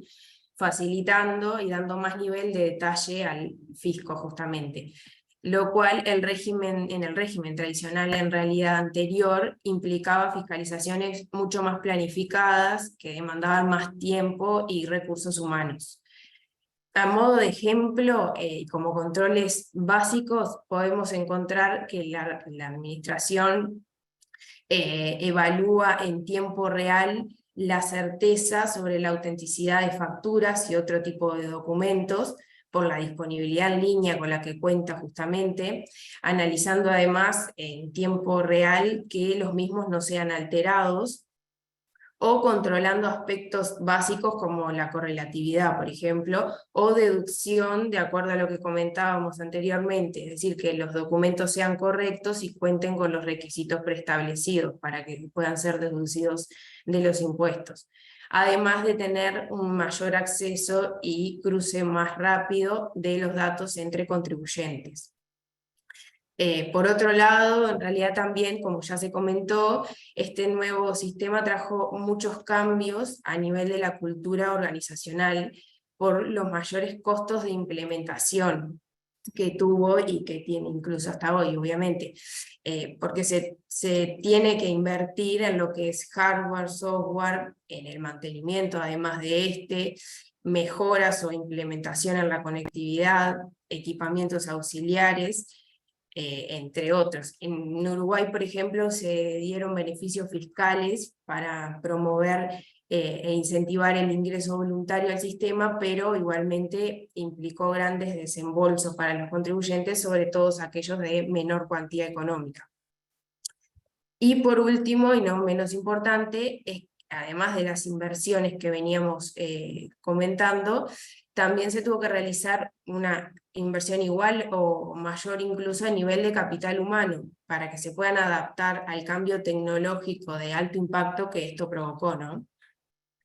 facilitando y dando más nivel de detalle al fisco justamente. Lo cual en el régimen tradicional en realidad anterior implicaba fiscalizaciones mucho más planificadas que demandaban más tiempo y recursos humanos. A modo de ejemplo, como controles básicos, podemos encontrar que la administración evalúa en tiempo real la certeza sobre la autenticidad de facturas y otro tipo de documentos, por la disponibilidad en línea con la que cuenta justamente, analizando además en tiempo real que los mismos no sean alterados, o controlando aspectos básicos como la correlatividad, por ejemplo, o deducción de acuerdo a lo que comentábamos anteriormente, es decir, que los documentos sean correctos y cuenten con los requisitos preestablecidos para que puedan ser deducidos de los impuestos. Además de tener un mayor acceso y cruce más rápido de los datos entre contribuyentes. Por otro lado, en realidad también, como ya se comentó, este nuevo sistema trajo muchos cambios a nivel de la cultura organizacional por los mayores costos de implementación que tuvo y que tiene incluso hasta hoy, obviamente, porque se tiene que invertir en lo que es hardware, software, en el mantenimiento, además de mejoras o implementación en la conectividad, equipamientos auxiliares, entre otros. En Uruguay, por ejemplo, se dieron beneficios fiscales para promover e incentivar el ingreso voluntario al sistema, pero igualmente implicó grandes desembolsos para los contribuyentes, sobre todo aquellos de menor cuantía económica. Y por último, y no menos importante, además de las inversiones que veníamos comentando, también se tuvo que realizar una inversión igual o mayor incluso a nivel de capital humano, para que se puedan adaptar al cambio tecnológico de alto impacto que esto provocó, ¿no?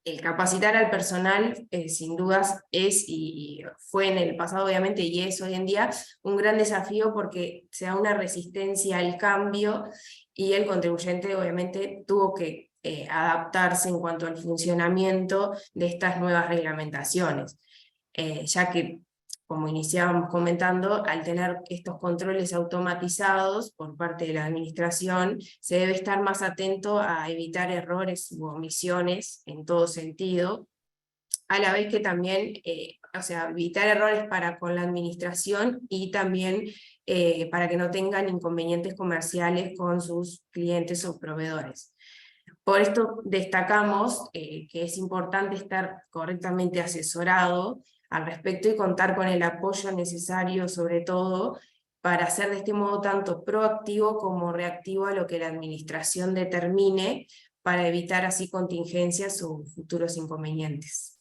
El capacitar al personal, sin dudas, es y fue en el pasado obviamente, y es hoy en día, un gran desafío porque se da una resistencia al cambio, y el contribuyente obviamente tuvo que adaptarse en cuanto al funcionamiento de estas nuevas reglamentaciones. Ya que, como iniciábamos comentando, al tener estos controles automatizados por parte de la administración, se debe estar más atento a evitar errores u omisiones en todo sentido, a la vez que también, evitar errores con la administración y también para que no tengan inconvenientes comerciales con sus clientes o proveedores. Por esto destacamos que es importante estar correctamente asesorado al respecto y contar con el apoyo necesario, sobre todo, para hacer de este modo tanto proactivo como reactivo a lo que la administración determine, para evitar así contingencias o futuros inconvenientes.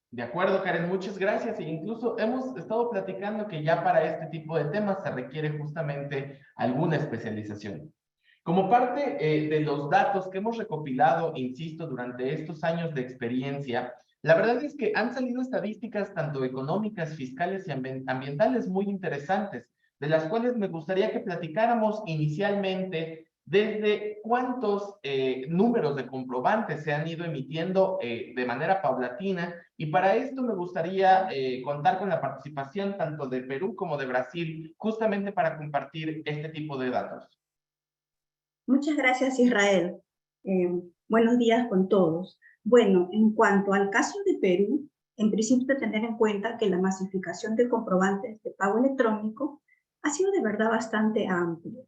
De acuerdo, Karen, muchas gracias. E incluso hemos estado platicando que ya para este tipo de temas se requiere justamente alguna especialización. Como parte de los datos que hemos recopilado, insisto, durante estos años de experiencia, la verdad es que han salido estadísticas tanto económicas, fiscales y ambientales muy interesantes, de las cuales me gustaría que platicáramos inicialmente desde cuántos números de comprobantes se han ido emitiendo de manera paulatina, y para esto me gustaría contar con la participación tanto de Perú como de Brasil, justamente para compartir este tipo de datos.
Muchas gracias, Israel. Buenos días con todos. Bueno, en cuanto al caso de Perú, en principio hay que tener en cuenta que la masificación de comprobantes de pago electrónico ha sido de verdad bastante amplia.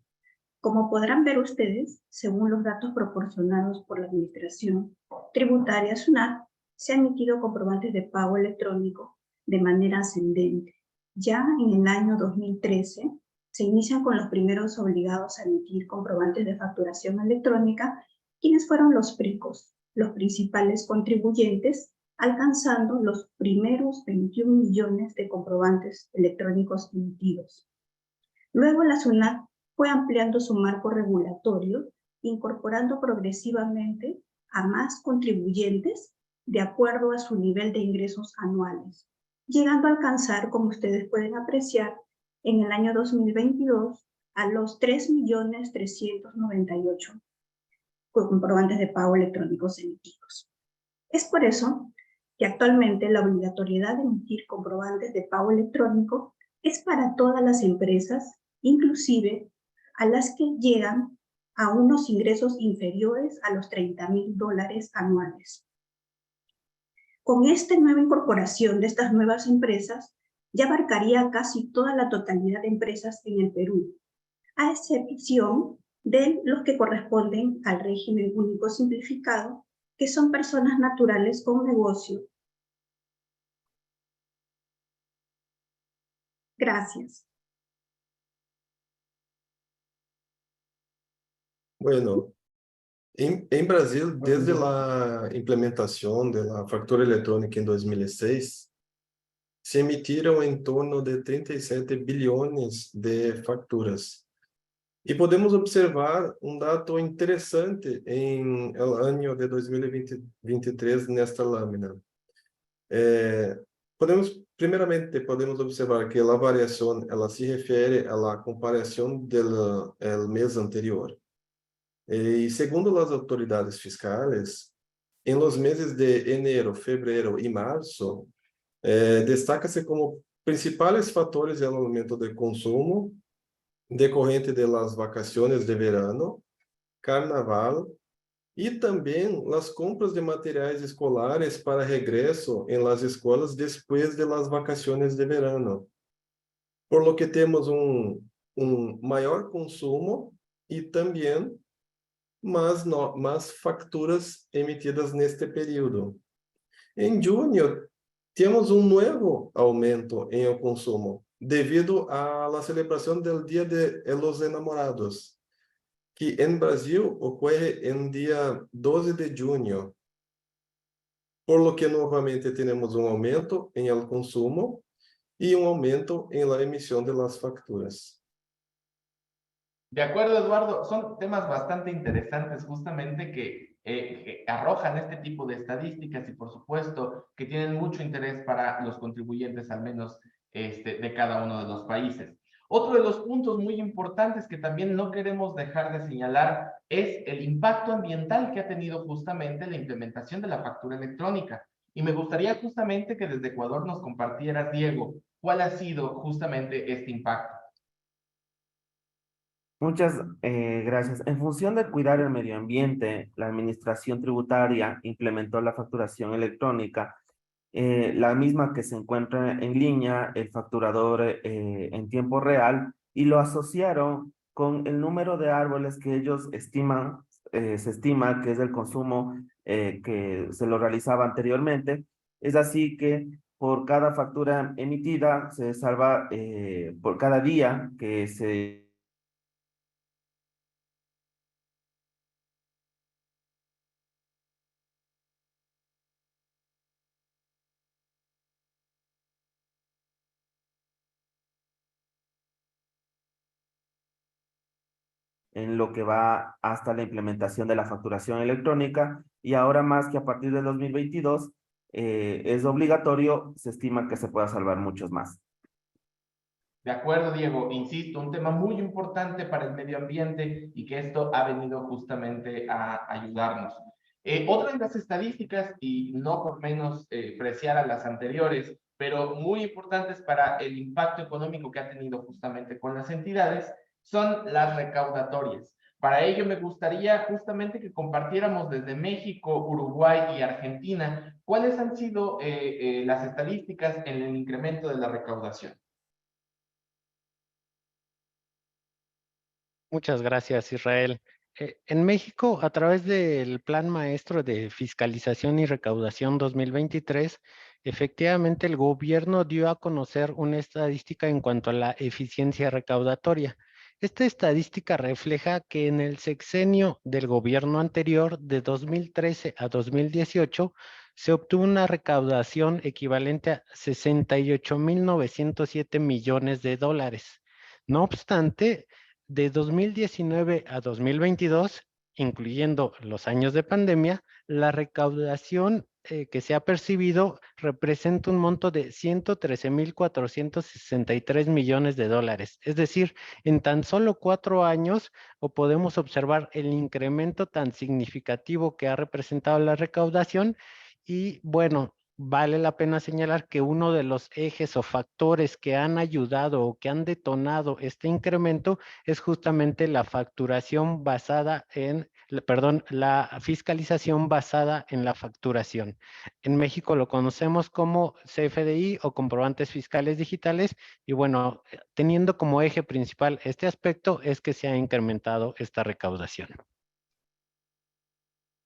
Como podrán ver ustedes, según los datos proporcionados por la Administración Tributaria SUNAT, se han emitido comprobantes de pago electrónico de manera ascendente. Ya en el año 2013, se inician con los primeros obligados a emitir comprobantes de facturación electrónica, quienes fueron los PRICOS, los principales contribuyentes, alcanzando los primeros 21 millones de comprobantes electrónicos emitidos. Luego la SUNAT fue ampliando su marco regulatorio, incorporando progresivamente a más contribuyentes de acuerdo a su nivel de ingresos anuales, llegando a alcanzar, como ustedes pueden apreciar, en el año 2022 a los 3.398.000 comprobantes de pago electrónicos emitidos. Es por eso que actualmente la obligatoriedad de emitir comprobantes de pago electrónico es para todas las empresas, inclusive a las que llegan a unos ingresos inferiores a los $30.000 anuales. Con esta nueva incorporación de estas nuevas empresas, ya abarcaría casi toda la totalidad de empresas en el Perú, a excepción de los que corresponden al régimen único simplificado, que son personas naturales con negocio. Gracias.
Bueno, en Brasil, desde la implementación de la factura electrónica en 2006, se emitieron en torno de 37 billones de facturas. Y podemos observar un dato interesante en el año de 2023 nesta lámina. Primeiramente, podemos observar que a variação ela se refere à comparação do mês anterior. E segundo as autoridades fiscais, em los meses de enero, fevereiro e março, destaca-se como principais fatores o aumento de consumo decorrente de las vacaciones de verano, carnaval e também as compras de materiais escolares para regresso em las escolas depois de las vacaciones de verano. Por lo que temos maior consumo e também mais facturas emitidas neste período. Em junho, temos novo aumento em o consumo, devido à celebração do Dia de los Enamorados, que em Brasil ocorre em dia 12 de junho. Por lo que novamente temos aumento em el consumo e aumento em la emisión de las facturas.
De acuerdo, Eduardo, son temas bastante interesantes justamente que arrojan este tipo de estadísticas y por supuesto que tienen mucho interés para los contribuyentes, al menos de cada uno de los países. Otro de los puntos muy importantes que también no queremos dejar de señalar es el impacto ambiental que ha tenido justamente la implementación de la factura electrónica. Y me gustaría justamente que desde Ecuador nos compartieras, Diego, cuál ha sido justamente este impacto.
Muchas gracias. En función de cuidar el medio ambiente, la Administración Tributaria implementó la facturación electrónica, la misma que se encuentra en línea, el facturador en tiempo real, y lo asociaron con el número de árboles que ellos estiman, se estima que es el consumo que se lo realizaba anteriormente. Es así que por cada factura emitida se salva, por cada día que se en lo que va hasta la implementación de la facturación electrónica, y ahora más que a partir del 2022 es obligatorio, se estima que se pueda salvar muchos más.
De acuerdo, Diego, insisto, un tema muy importante para el medio ambiente y que esto ha venido justamente a ayudarnos. Otra de las estadísticas, y no por menos preciar a las anteriores, pero muy importantes para el impacto económico que ha tenido justamente con las entidades, son las recaudatorias. Para ello me gustaría justamente que compartiéramos desde México, Uruguay y Argentina cuáles han sido las estadísticas en el incremento de la recaudación.
Muchas gracias, Israel. En México, a través del Plan Maestro de Fiscalización y Recaudación 2023, efectivamente el gobierno dio a conocer una estadística en cuanto a la eficiencia recaudatoria. Esta estadística refleja que en el sexenio del gobierno anterior, de 2013 a 2018, se obtuvo una recaudación equivalente a 68.907 millones de dólares. No obstante, de 2019 a 2022, incluyendo los años de pandemia, la recaudación que se ha percibido representa un monto de 113.463 millones de dólares. Es decir, en tan solo 4 años podemos observar el incremento tan significativo que ha representado la recaudación. Y bueno, vale la pena señalar que uno de los ejes o factores que han ayudado o que han detonado este incremento es justamente la facturación basada en la fiscalización basada en la facturación. En México lo conocemos como CFDI o comprobantes fiscales digitales, y bueno, teniendo como eje principal este aspecto es que se ha incrementado esta recaudación.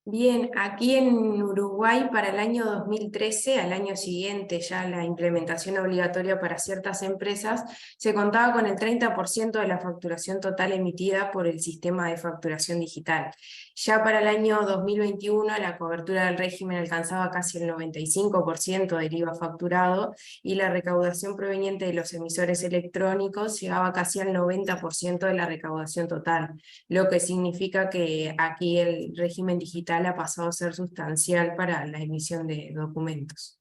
Bien, aquí en Uruguay para el año 2013, al año siguiente ya la implementación obligatoria para ciertas empresas, se contaba con el 30% de la facturación total emitida por el sistema de facturación digital. Ya para el año 2021 la cobertura del régimen alcanzaba casi el 95% del IVA facturado y la recaudación proveniente de los emisores electrónicos llegaba casi al 90% de la recaudación total, lo que significa que aquí el régimen digital ha pasado a ser sustancial para la emisión de documentos.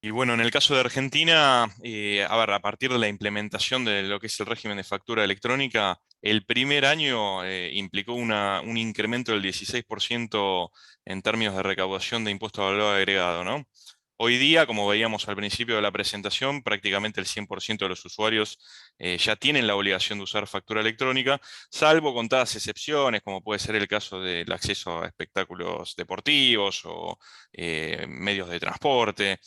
Y bueno, en el caso de Argentina, a partir de la implementación de lo que es el régimen de factura electrónica, el primer año implicó un incremento del 16% en términos de recaudación de impuesto a valor agregado, ¿no? Hoy día, como veíamos al principio de la presentación, prácticamente el 100% de los usuarios ya tienen la obligación de usar factura electrónica, salvo contadas excepciones, como puede ser el caso del acceso a espectáculos deportivos o medios de transporte.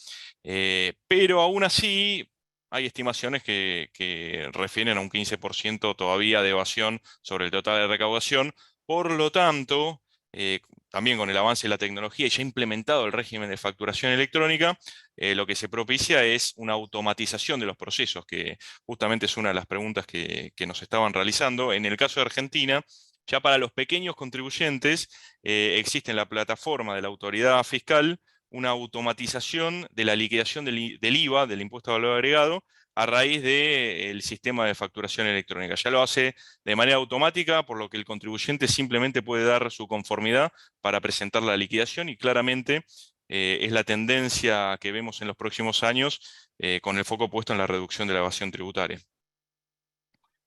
Pero aún así, hay estimaciones que refieren a un 15% todavía de evasión sobre el total de recaudación. Por lo tanto, también con el avance de la tecnología y ya implementado el régimen de facturación electrónica, lo que se propicia es una automatización de los procesos, que justamente es una de las preguntas que nos estaban realizando. En el caso de Argentina, ya para los pequeños contribuyentes existe en la plataforma de la autoridad fiscal una automatización de la liquidación del IVA, del impuesto a valor agregado, a raíz del sistema de facturación electrónica. Ya lo hace de manera automática, por lo que el contribuyente simplemente puede dar su conformidad para presentar la liquidación y claramente es la tendencia que vemos en los próximos años con el foco puesto en la reducción de la evasión tributaria.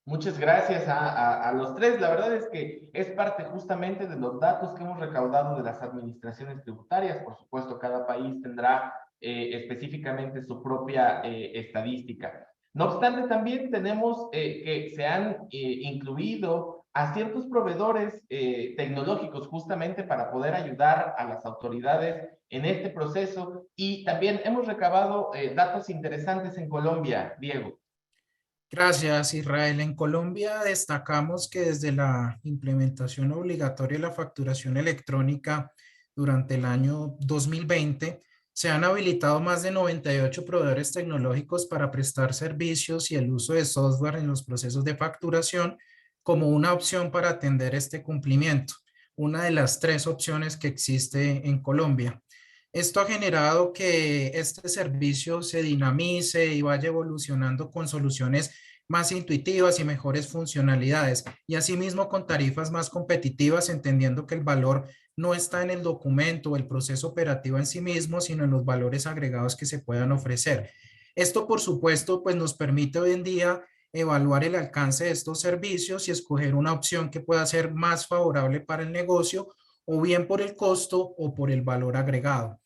Muchas gracias a los tres. La verdad es que es parte justamente de los datos que hemos recaudado de las administraciones tributarias. Por supuesto, cada país tendrá específicamente su propia estadística. No obstante, también tenemos que se han incluido a ciertos proveedores tecnológicos justamente para poder ayudar a las autoridades en este proceso. Y también hemos recabado datos interesantes en Colombia, Diego.
Gracias, Israel. En Colombia destacamos que desde la implementación obligatoria de la facturación electrónica durante el año 2020, se han habilitado más de 98 proveedores tecnológicos para prestar servicios y el uso de software en los procesos de facturación como una opción para atender este cumplimiento, una de las 3 opciones que existe en Colombia. Esto ha generado que este servicio se dinamice y vaya evolucionando con soluciones más intuitivas y mejores funcionalidades, y asimismo con tarifas más competitivas, entendiendo que el valor no está en el documento o el proceso operativo en sí mismo, sino en los valores agregados que se puedan ofrecer. Esto, por supuesto, pues nos permite hoy en día evaluar el alcance de estos servicios y escoger una opción que pueda ser más favorable para el negocio, o bien por el costo o por el valor agregado.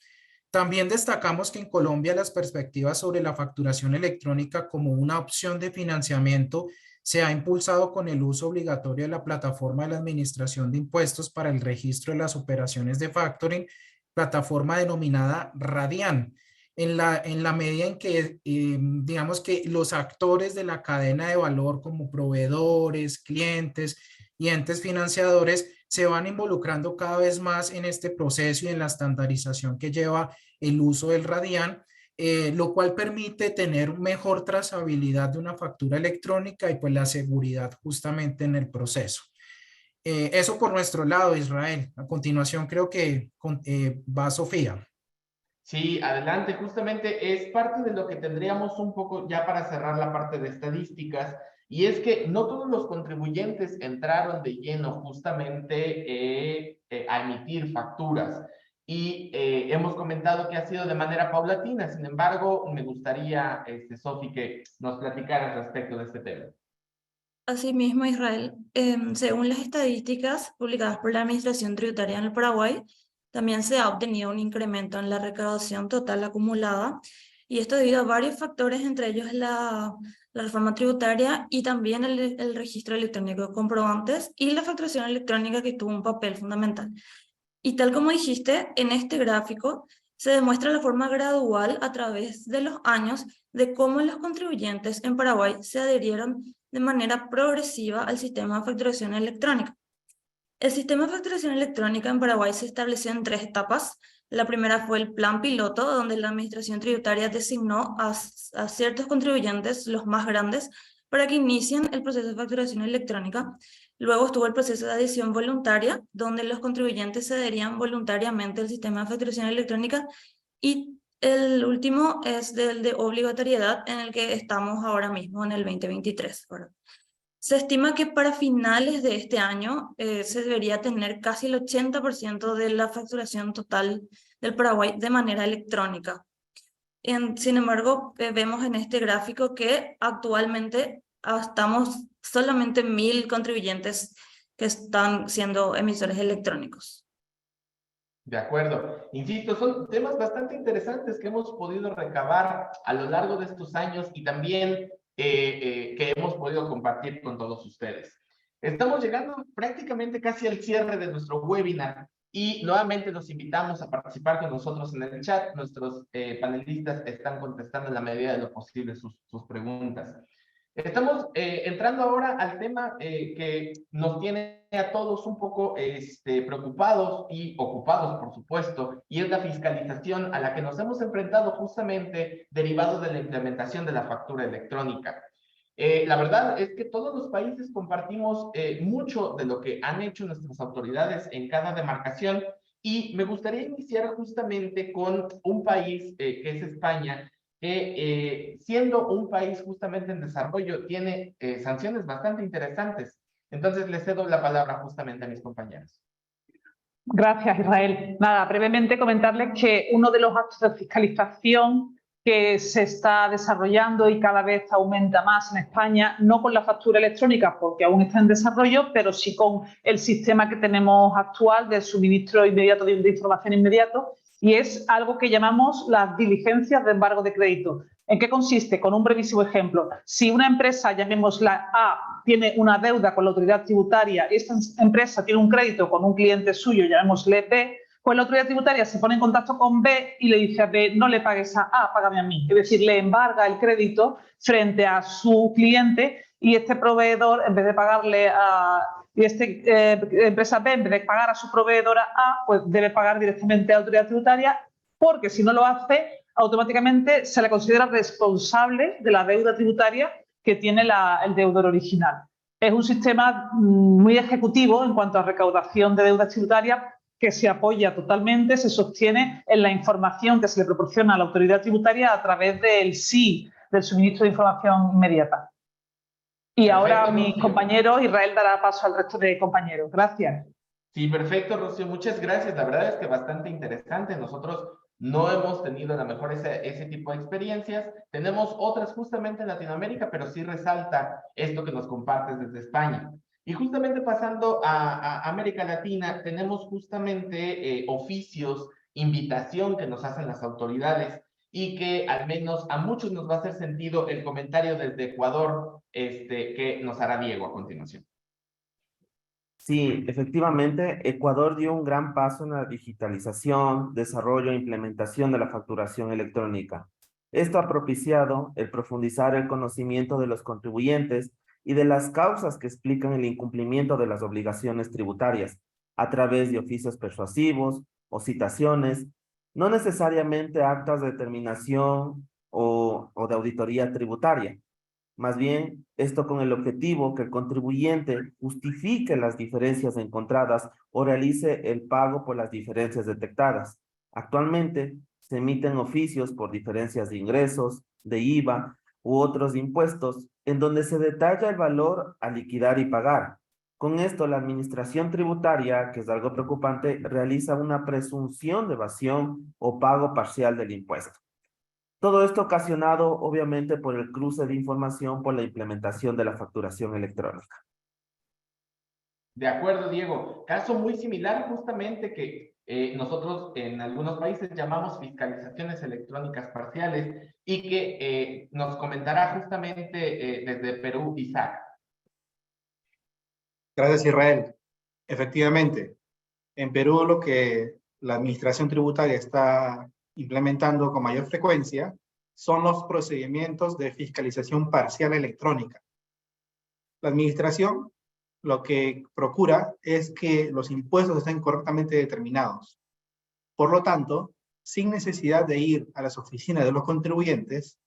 También destacamos que en Colombia las perspectivas sobre la facturación electrónica como una opción de financiamiento se ha impulsado con el uso obligatorio de la plataforma de la Administración de Impuestos para el registro de las operaciones de factoring, plataforma denominada Radian. En la medida en que, digamos que los actores de la cadena de valor como proveedores, clientes y entes financiadores se van involucrando cada vez más en este proceso y en la estandarización que lleva el uso del Radian, lo cual permite tener mejor trazabilidad de una factura electrónica y pues la seguridad justamente en el proceso. Eso por nuestro lado, Israel. A continuación creo que va Sofía.
Sí, adelante. Justamente es parte de lo que tendríamos un poco ya para cerrar la parte de estadísticas, y es que no todos los contribuyentes entraron de lleno justamente a emitir facturas. Y hemos comentado que ha sido de manera paulatina. Sin embargo, me gustaría, Sofi, que nos platicaras respecto de este tema.
Asimismo, Israel, según las estadísticas publicadas por la Administración Tributaria en el Paraguay, también se ha obtenido un incremento en la recaudación total acumulada y esto debido a varios factores, entre ellos la reforma tributaria y también el registro electrónico de comprobantes y la facturación electrónica, que tuvo un papel fundamental. Y tal como dijiste, en este gráfico se demuestra la forma gradual a través de los años de cómo los contribuyentes en Paraguay se adherieron de manera progresiva al sistema de facturación electrónica. El sistema de facturación electrónica en Paraguay se estableció en 3 etapas. La primera fue el plan piloto, donde la administración tributaria designó a ciertos contribuyentes, los más grandes, para que inicien el proceso de facturación electrónica. Luego estuvo el proceso de adhesión voluntaria, donde los contribuyentes se adherían voluntariamente al sistema de facturación electrónica. Y el último es el de obligatoriedad, en el que estamos ahora mismo en el 2023. Se estima que para finales de este año se debería tener casi el 80% de la facturación total del Paraguay de manera electrónica. Sin embargo, vemos en este gráfico que actualmente estamos solamente 1000 contribuyentes que están siendo emisores electrónicos.
De acuerdo. Insisto, son temas bastante interesantes que hemos podido recabar a lo largo de estos años y también que hemos podido compartir con todos ustedes. Estamos llegando prácticamente casi al cierre de nuestro webinar y nuevamente los invitamos a participar con nosotros en el chat. Nuestros panelistas están contestando en la medida de lo posible sus preguntas. Estamos entrando ahora al tema que nos tiene a todos un poco preocupados y ocupados, por supuesto, y es la fiscalización a la que nos hemos enfrentado justamente derivado de la implementación de la factura electrónica. La verdad es que todos los países compartimos mucho de lo que han hecho nuestras autoridades en cada demarcación, y me gustaría iniciar justamente con un país que es España, que siendo un país justamente en desarrollo, tiene sanciones bastante interesantes. Entonces, les cedo la palabra justamente a mis compañeros.
Gracias, Israel. Nada, brevemente comentarles que uno de los actos de fiscalización que se está desarrollando y cada vez aumenta más en España, no con la factura electrónica porque aún está en desarrollo, pero sí con el sistema que tenemos actual de suministro inmediato de información inmediato, y es algo que llamamos las diligencias de embargo de crédito. ¿En qué consiste? Con un brevísimo ejemplo. Si una empresa, llamémosla A, tiene una deuda con la autoridad tributaria y esta empresa tiene un crédito con un cliente suyo, llamémosle B, pues la autoridad tributaria se pone en contacto con B y le dice a B, no le pagues a A, págame a mí. Es decir, le embarga el crédito frente a su cliente, y este proveedor, en vez de pagarle a... empresa B, en vez de pagar a su proveedora A, pues debe pagar directamente a la autoridad tributaria, porque si no lo hace, automáticamente se le considera responsable de la deuda tributaria que tiene el deudor original. Es un sistema muy ejecutivo en cuanto a recaudación de deuda tributaria, que se apoya totalmente, se sostiene en la información que se le proporciona a la autoridad tributaria a través del SI, del suministro de información inmediata. Y
Perfecto,
ahora mi
Rocío.
compañero Israel dará paso al resto de compañeros. Gracias.
Sí, perfecto, Rocío. Muchas gracias. La verdad es que bastante interesante. Nosotros no hemos tenido a lo mejor ese tipo de experiencias. Tenemos otras justamente en Latinoamérica, pero sí resalta esto que nos compartes desde España. Y justamente pasando a América Latina, tenemos justamente oficios, invitación que nos hacen las autoridades, y que al menos a muchos nos va a hacer sentido el comentario desde Ecuador que nos hará Diego a continuación.
Sí, efectivamente, Ecuador dio un gran paso en la digitalización, desarrollo e implementación de la facturación electrónica. Esto ha propiciado el profundizar el conocimiento de los contribuyentes y de las causas que explican el incumplimiento de las obligaciones tributarias a través de oficios persuasivos o citaciones, no necesariamente actas de determinación o de auditoría tributaria. Más bien, esto con el objetivo que el contribuyente justifique las diferencias encontradas o realice el pago por las diferencias detectadas. Actualmente, se emiten oficios por diferencias de ingresos, de IVA u otros impuestos, en donde se detalla el valor a liquidar y pagar. Con esto, la administración tributaria, que es algo preocupante, realiza una presunción de evasión o pago parcial del impuesto. Todo esto ocasionado, obviamente, por el cruce de información por la implementación de la facturación electrónica.
De acuerdo, Diego. Caso muy similar justamente que nosotros en algunos países llamamos fiscalizaciones electrónicas parciales, y que nos comentará justamente desde Perú, Isaac.
Gracias, Israel. Efectivamente, en Perú lo que la administración tributaria está implementando con mayor frecuencia son los procedimientos de fiscalización parcial electrónica. La administración lo que procura es que los impuestos estén correctamente determinados. Por lo tanto, sin necesidad de ir a las oficinas de los contribuyentes,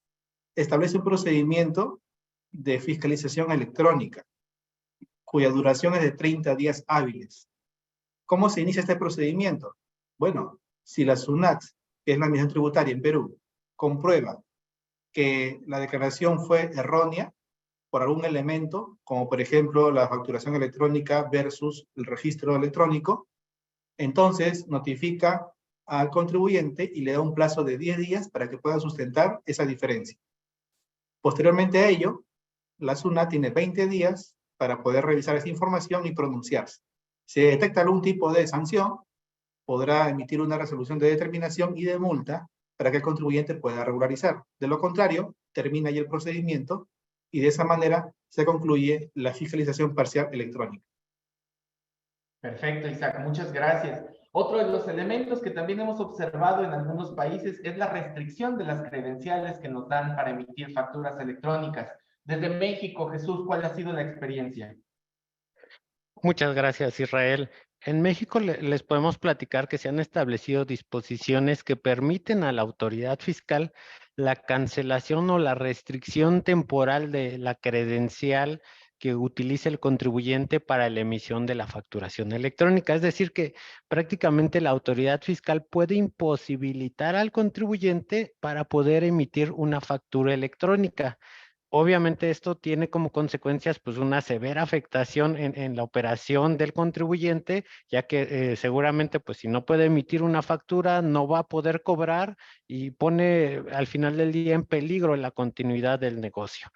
establece un procedimiento de fiscalización electrónica, cuya duración es de 30 días hábiles. ¿Cómo se inicia este procedimiento? Bueno, si la SUNAT, que es la Administración Tributaria en Perú, comprueba que la declaración fue errónea por algún elemento, como por ejemplo la facturación electrónica versus el registro electrónico, entonces notifica al contribuyente y le da un plazo de 10 días para que pueda sustentar esa diferencia. Posteriormente a ello, la SUNAT tiene 20 días para poder revisar esa información y pronunciarse. Si detecta algún tipo de sanción, podrá emitir una resolución de determinación y de multa para que el contribuyente pueda regularizar. De lo contrario, termina ahí el procedimiento y de esa manera se concluye la fiscalización parcial electrónica.
Perfecto, Isaac, muchas gracias. Otro de los elementos que también hemos observado en algunos países es la restricción de las credenciales que nos dan para emitir facturas electrónicas. Desde México, Jesús, ¿cuál ha sido la experiencia?
Muchas gracias, Israel. En México les podemos platicar que se han establecido disposiciones que permiten a la autoridad fiscal la cancelación o la restricción temporal de la credencial que utilice el contribuyente para la emisión de la facturación electrónica. Es decir, que prácticamente la autoridad fiscal puede imposibilitar al contribuyente para poder emitir una factura electrónica. Obviamente esto tiene como consecuencias pues una severa afectación en la operación del contribuyente, ya que seguramente pues si no puede emitir una factura no va a poder cobrar y pone al final del día en peligro la continuidad del negocio.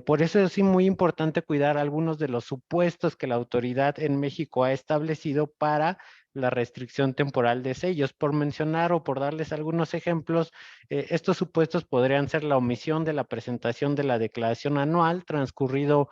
Por eso es muy importante cuidar algunos de los supuestos que la autoridad en México ha establecido para la restricción temporal de sellos. Por mencionar o por darles algunos ejemplos, estos supuestos podrían ser la omisión de la presentación de la declaración anual transcurrido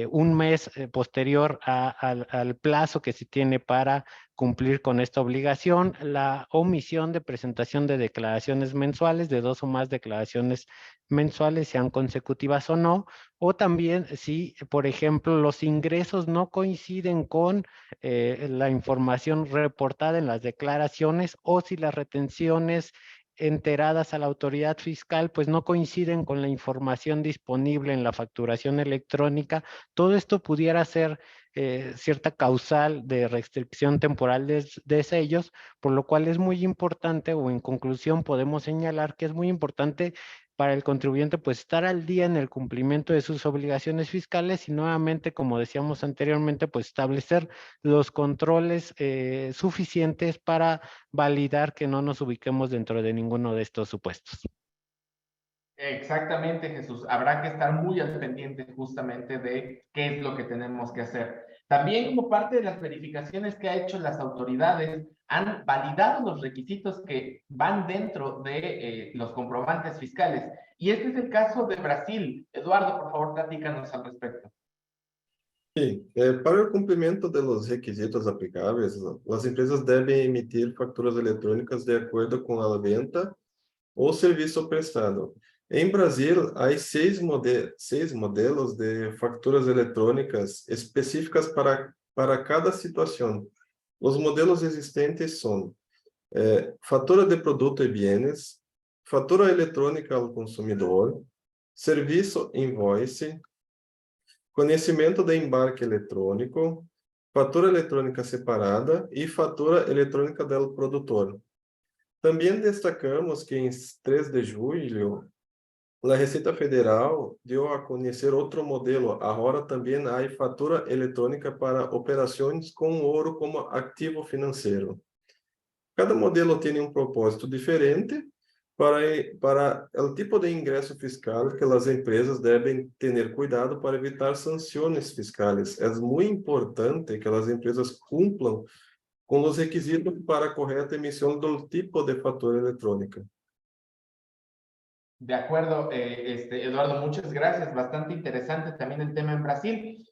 un mes posterior al plazo que se tiene para cumplir con esta obligación, la omisión de presentación de declaraciones mensuales, de 2 o más declaraciones mensuales, sean consecutivas o no, o también si, por ejemplo, los ingresos no coinciden con la información reportada en las declaraciones o si las retenciones enteradas a la autoridad fiscal pues no coinciden con la información disponible en la facturación electrónica. Todo esto pudiera ser cierta causal de restricción temporal de sellos, por lo cual es muy importante, o en conclusión podemos señalar que es muy importante para el contribuyente pues estar al día en el cumplimiento de sus obligaciones fiscales y nuevamente, como decíamos anteriormente, pues establecer los controles suficientes para validar que no nos ubiquemos dentro de ninguno de estos supuestos.
Exactamente, Jesús. Habrá que estar muy al pendiente justamente de qué es lo que tenemos que hacer. También como parte de las verificaciones que ha hecho las autoridades, han validado los requisitos que van dentro de los comprobantes fiscales. Y este es el caso de Brasil. Eduardo, por favor, platícanos al respecto.
Sí, para el cumplimiento de los requisitos aplicables, las empresas deben emitir facturas electrónicas de acuerdo con la venta o serviço prestado. Em Brasil, há seis modelos de facturas eletrônicas específicas para cada situação. Os modelos existentes são fatura de produto e bienes, fatura eletrônica ao consumidor, serviço invoice, conhecimento de embarque eletrônico, fatura eletrônica separada e fatura eletrônica do produtor. Também destacamos que em 3 de julho, a Receita Federal deu a conhecer outro modelo. Agora também há fatura eletrônica para operações com ouro como ativo financeiro. Cada modelo tem um propósito diferente para o tipo de ingresso fiscal que as empresas devem ter cuidado para evitar sanções fiscais. É muito importante que as empresas cumpram com os requisitos para a correta emissão do tipo de fatura eletrônica.
De acuerdo, Eduardo, muchas gracias. Bastante interesante también el tema en Brasil.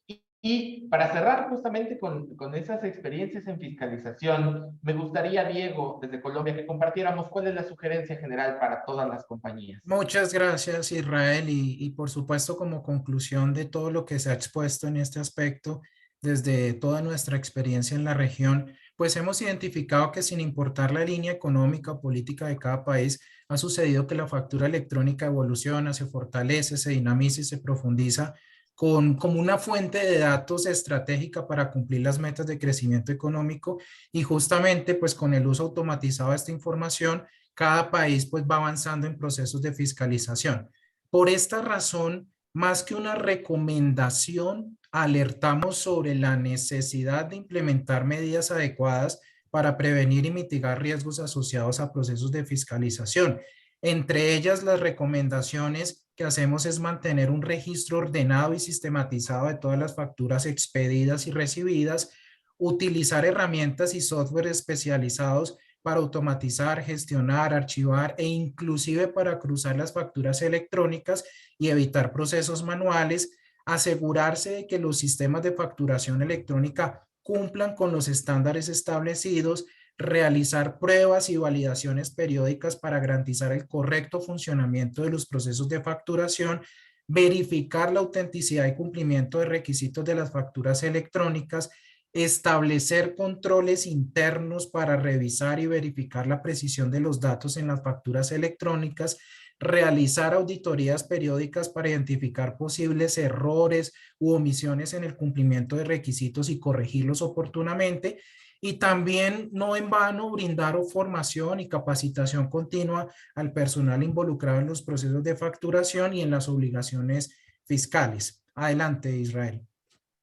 Y para cerrar justamente con esas experiencias en fiscalización, me gustaría, Diego, desde Colombia, que compartiéramos cuál es la sugerencia general para todas las compañías.
Muchas gracias, Israel, y por supuesto como conclusión de todo lo que se ha expuesto en este aspecto, desde toda nuestra experiencia en la región, pues hemos identificado que sin importar la línea económica o política de cada país, ha sucedido que la factura electrónica evoluciona, se fortalece, se dinamiza y se profundiza como una fuente de datos estratégica para cumplir las metas de crecimiento económico, y justamente pues con el uso automatizado de esta información, cada país pues va avanzando en procesos de fiscalización. Por esta razón, más que una recomendación, alertamos sobre la necesidad de implementar medidas adecuadas para prevenir y mitigar riesgos asociados a procesos de fiscalización. Entre ellas, las recomendaciones que hacemos es mantener un registro ordenado y sistematizado de todas las facturas expedidas y recibidas, utilizar herramientas y software especializados para automatizar, gestionar, archivar e inclusive para cruzar las facturas electrónicas y evitar procesos manuales, asegurarse de que los sistemas de facturación electrónica cumplan con los estándares establecidos, realizar pruebas y validaciones periódicas para garantizar el correcto funcionamiento de los procesos de facturación, verificar la autenticidad y cumplimiento de requisitos de las facturas electrónicas, establecer controles internos para revisar y verificar la precisión de los datos en las facturas electrónicas, realizar auditorías periódicas para identificar posibles errores u omisiones en el cumplimiento de requisitos y corregirlos oportunamente, y también no en vano brindar formación y capacitación continua al personal involucrado en los procesos de facturación y en las obligaciones fiscales. Adelante, Israel.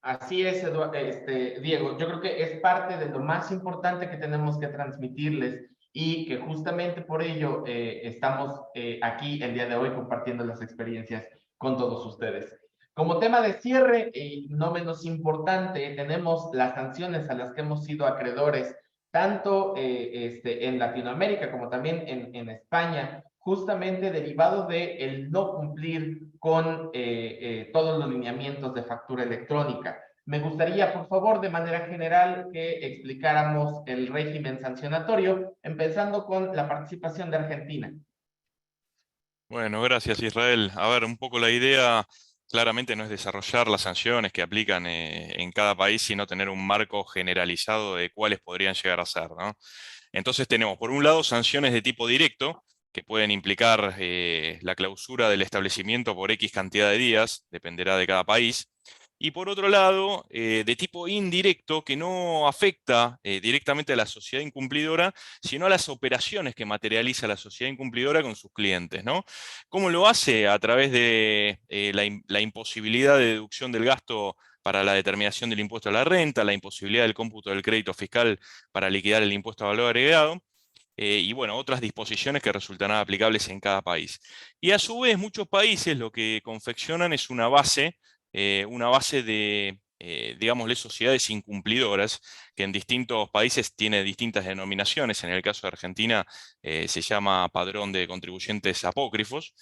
Así es, Diego. Yo creo que es parte de lo más importante que tenemos que transmitirles y que justamente por ello estamos aquí el día de hoy compartiendo las experiencias con todos ustedes. Como tema de cierre, y no menos importante, tenemos las sanciones a las que hemos sido acreedores, tanto en Latinoamérica como también en España, justamente derivado de el no cumplir con todos los lineamientos de factura electrónica. Me gustaría, por favor, de manera general, que explicáramos el régimen sancionatorio, empezando con la participación de Argentina.
Bueno, gracias, Israel. A ver, un poco la idea claramente no es desarrollar las sanciones que aplican en cada país, sino tener un marco generalizado de cuáles podrían llegar a ser, ¿no? Entonces tenemos, por un lado, sanciones de tipo directo, que pueden implicar la clausura del establecimiento por X cantidad de días, dependerá de cada país. Y por otro lado, de tipo indirecto, que no afecta directamente a la sociedad incumplidora, sino a las operaciones que materializa la sociedad incumplidora con sus clientes, ¿no? ¿Cómo lo hace? A través de la imposibilidad de deducción del gasto para la determinación del impuesto a la renta, la imposibilidad del cómputo del crédito fiscal para liquidar el impuesto a valor agregado, y bueno, otras disposiciones que resultarán aplicables en cada país. Y a su vez, muchos países lo que confeccionan es una base de, digámosle, sociedades incumplidoras, que en distintos países tiene distintas denominaciones. En el caso de Argentina se llama Padrón de Contribuyentes Apócrifos,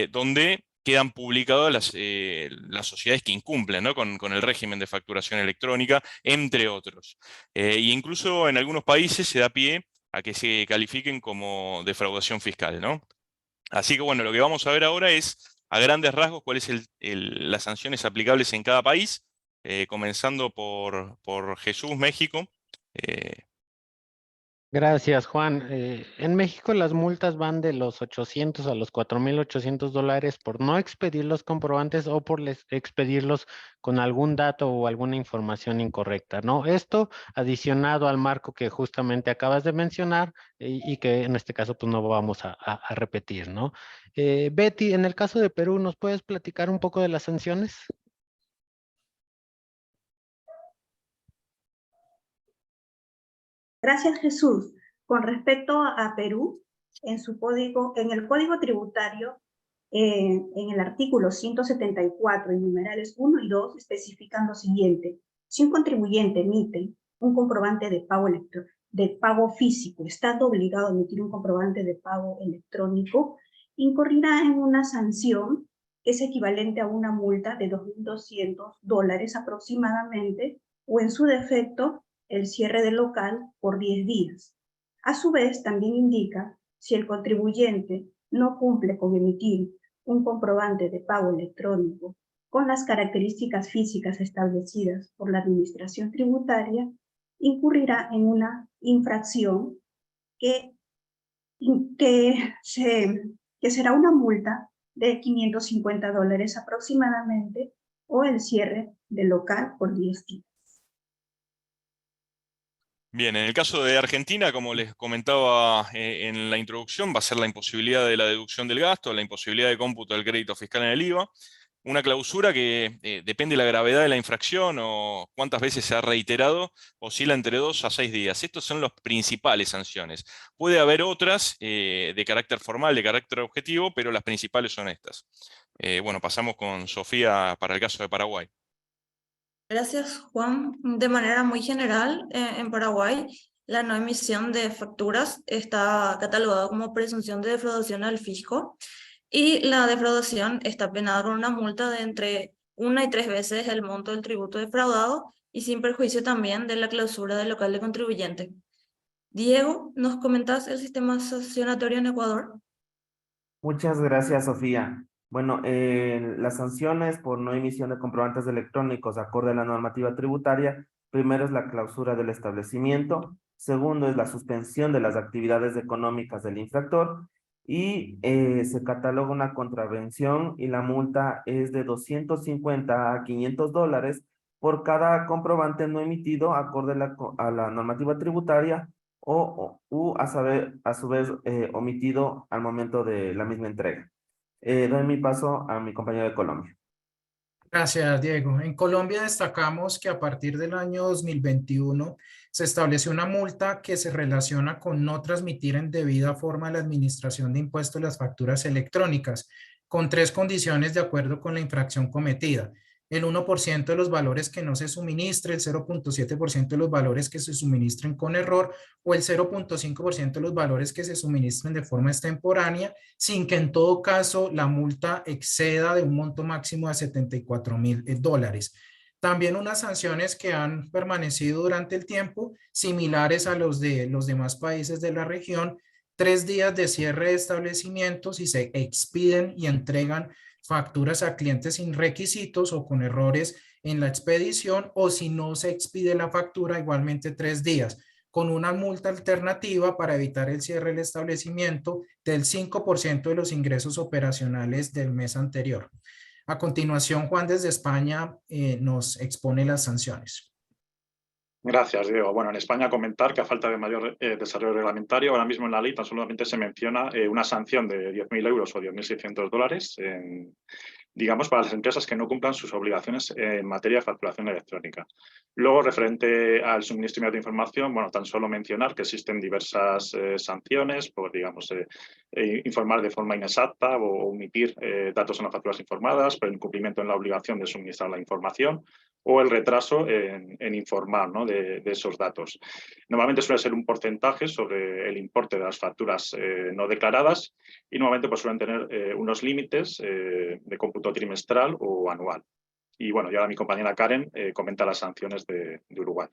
donde quedan publicadas las sociedades que incumplen, ¿no? con el régimen de facturación electrónica, entre otros. E incluso en algunos países se da pie a que se califiquen como defraudación fiscal, ¿no? Así que bueno, lo que vamos a ver ahora es, a grandes rasgos, cuáles son las sanciones aplicables en cada país, comenzando por Jesús, México.
Gracias, Juan. En México las multas van de los 800 a los 4,800 dólares por no expedir los comprobantes o por expedirlos con algún dato o alguna información incorrecta, ¿no? Esto adicionado al marco que justamente acabas de mencionar y que en este caso pues no vamos a repetir, ¿no? Betty, en el caso de Perú, ¿nos puedes platicar un poco de las sanciones?
Gracias, Jesús. Con respecto a Perú, en el Código Tributario, en el artículo 174, en numerales 1 y 2, especifican lo siguiente. Si un contribuyente emite un comprobante de pago físico, estando obligado a emitir un comprobante de pago electrónico, incurrirá en una sanción que es equivalente a una multa de $2.200 aproximadamente, o en su defecto, el cierre del local por 10 días. A su vez, también indica si el contribuyente no cumple con emitir un comprobante de pago electrónico con las características físicas establecidas por la Administración Tributaria, incurrirá en una infracción que será una multa de $550 aproximadamente, o el cierre del local por 10 días.
Bien, en el caso de Argentina, como les comentaba en la introducción, va a ser la imposibilidad de la deducción del gasto, la imposibilidad de cómputo del crédito fiscal en el IVA, una clausura que depende de la gravedad de la infracción o cuántas veces se ha reiterado, oscila entre 2 a 6 días. Estas son las principales sanciones. Puede haber otras de carácter formal, de carácter objetivo, pero las principales son estas. Bueno, pasamos con Sofía para el caso de Paraguay.
Gracias, Juan. De manera muy general, en Paraguay, la no emisión de facturas está catalogada como presunción de defraudación al fisco, y la defraudación está penada con una multa de entre 1 y 3 veces el monto del tributo defraudado, y sin perjuicio también de la clausura del local de contribuyente. Diego, ¿nos comentas el sistema sancionatorio en Ecuador?
Muchas gracias, Sofía. Bueno, las sanciones por no emisión de comprobantes electrónicos acorde a la normativa tributaria, primero es la clausura del establecimiento, segundo es la suspensión de las actividades económicas del infractor, y se cataloga una contravención y la multa es de $250 a $500 por cada comprobante no emitido acorde a la normativa tributaria o a su vez omitido al momento de la misma entrega. Doy mi paso a mi compañero de Colombia.
Gracias, Diego. En Colombia destacamos que a partir del año 2021 se estableció una multa que se relaciona con no transmitir en debida forma la administración de impuestos las facturas electrónicas, con 3 condiciones de acuerdo con la infracción cometida: el 1% de los valores que no se suministre, el 0.7% de los valores que se suministren con error, o el 0.5% de los valores que se suministren de forma extemporánea, sin que en todo caso la multa exceda de un monto máximo de $74.000. También unas sanciones que han permanecido durante el tiempo, similares a los de los demás países de la región: 3 días de cierre de establecimientos si se expiden y entregan facturas a clientes sin requisitos o con errores en la expedición, o si no se expide la factura, igualmente 3 días, con una multa alternativa para evitar el cierre del establecimiento del 5% de los ingresos operacionales del mes anterior. A continuación, Juan desde España nos expone las sanciones.
Gracias, Diego. Bueno, en España comentar que a falta de mayor desarrollo reglamentario, ahora mismo en la ley tan solamente se menciona una sanción de 10.000 euros o $10.600 digamos, para las empresas que no cumplan sus obligaciones en materia de facturación electrónica. Luego, referente al suministro de información, bueno, tan solo mencionar que existen diversas sanciones por, digamos, informar de forma inexacta o omitir datos en las facturas informadas, por el incumplimiento en la obligación de suministrar la información, o el retraso en informar, ¿no?, de esos datos. Normalmente suele ser un porcentaje sobre el importe de las facturas no declaradas, y normalmente pues, suelen tener unos límites de cómputo trimestral o anual. Y bueno, y ahora mi compañera Karen comenta las sanciones de Uruguay.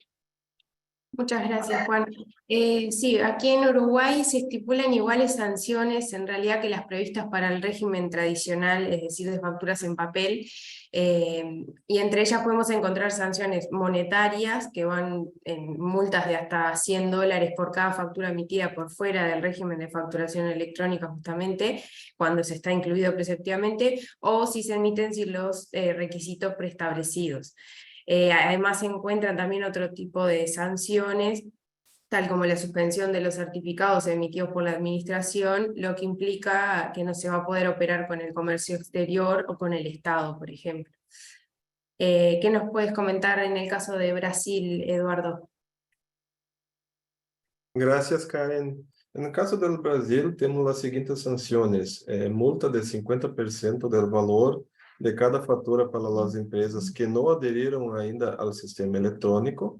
Muchas gracias, Juan. Sí, aquí en Uruguay se estipulan iguales sanciones en realidad que las previstas para el régimen tradicional, es decir, de facturas en papel, y entre ellas podemos encontrar sanciones monetarias que van en multas de hasta $100 por cada factura emitida por fuera del régimen de facturación electrónica, justamente cuando se está incluido preceptivamente, o si se emiten sin los requisitos preestablecidos. Además se encuentran también otro tipo de sanciones, tal como la suspensión de los certificados emitidos por la administración, lo que implica que no se va a poder operar con el comercio exterior o con el Estado, por ejemplo. ¿Qué nos puedes comentar en el caso de Brasil, Eduardo?
Gracias, Karen. En el caso del Brasil, tenemos las siguientes sanciones. Multa de 50% del valor de cada factura para las empresas que no adheriram ainda ao sistema eletrônico.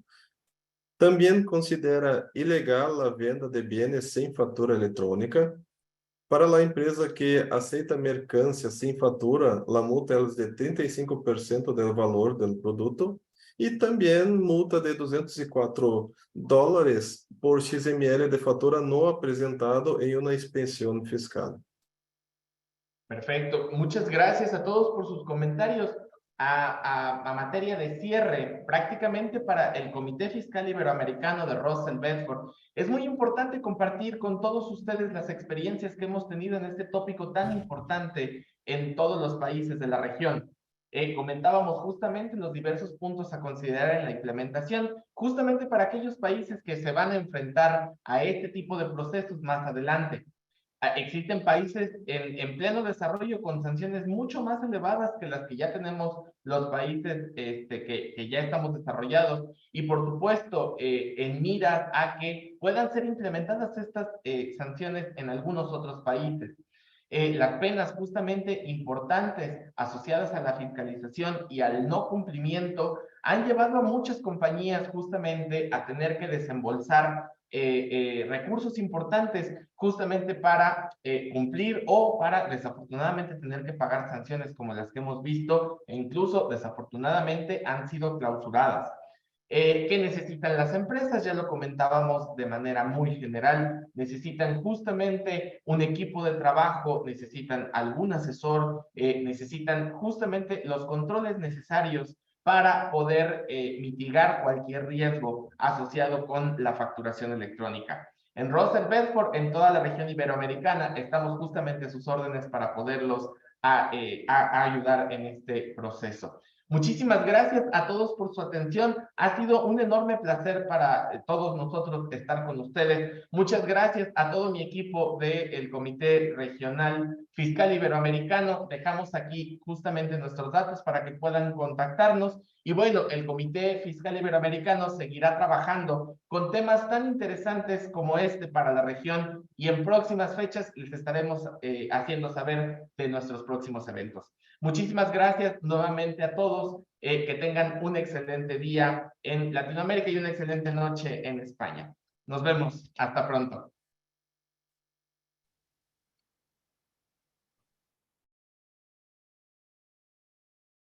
Também considera ilegal a venda de bienes sem fatura eletrônica. Para a empresa que aceita mercancía sem fatura, a multa é de 35% do valor do produto e também multa de $204 por XML de fatura não apresentado em uma inspeção fiscal.
Perfecto. Muchas gracias a todos por sus comentarios. A materia de cierre, prácticamente para el Comité Fiscal Iberoamericano de Russell Bedford, es muy importante compartir con todos ustedes las experiencias que hemos tenido en este tópico tan importante en todos los países de la región. Comentábamos justamente los diversos puntos a considerar en la implementación, justamente para aquellos países que se van a enfrentar a este tipo de procesos más adelante. Existen países en pleno desarrollo con sanciones mucho más elevadas que las que ya tenemos los países que ya estamos desarrollados y por supuesto en miras a que puedan ser implementadas estas sanciones en algunos otros países. Las penas justamente importantes asociadas a la fiscalización y al no cumplimiento han llevado a muchas compañías justamente a tener que desembolsar recursos importantes justamente para cumplir o para desafortunadamente tener que pagar sanciones como las que hemos visto e incluso desafortunadamente han sido clausuradas. ¿Qué necesitan las empresas? Ya lo comentábamos de manera muy general. Necesitan justamente un equipo de trabajo, necesitan algún asesor, necesitan justamente los controles necesarios para poder mitigar cualquier riesgo asociado con la facturación electrónica. En Russell Bedford, en toda la región iberoamericana, estamos justamente a sus órdenes para poderlos ayudar en este proceso. Muchísimas gracias a todos por su atención. Ha sido un enorme placer para todos nosotros estar con ustedes. Muchas gracias a todo mi equipo del Comité Regional Fiscal Iberoamericano. Dejamos aquí justamente nuestros datos para que puedan contactarnos. Y bueno, el Comité Fiscal Iberoamericano seguirá trabajando con temas tan interesantes como este para la región y en próximas fechas les estaremos haciendo saber de nuestros próximos eventos. Muchísimas gracias nuevamente a todos. Que tengan un excelente día en Latinoamérica y una excelente noche en España. Nos vemos. Hasta pronto.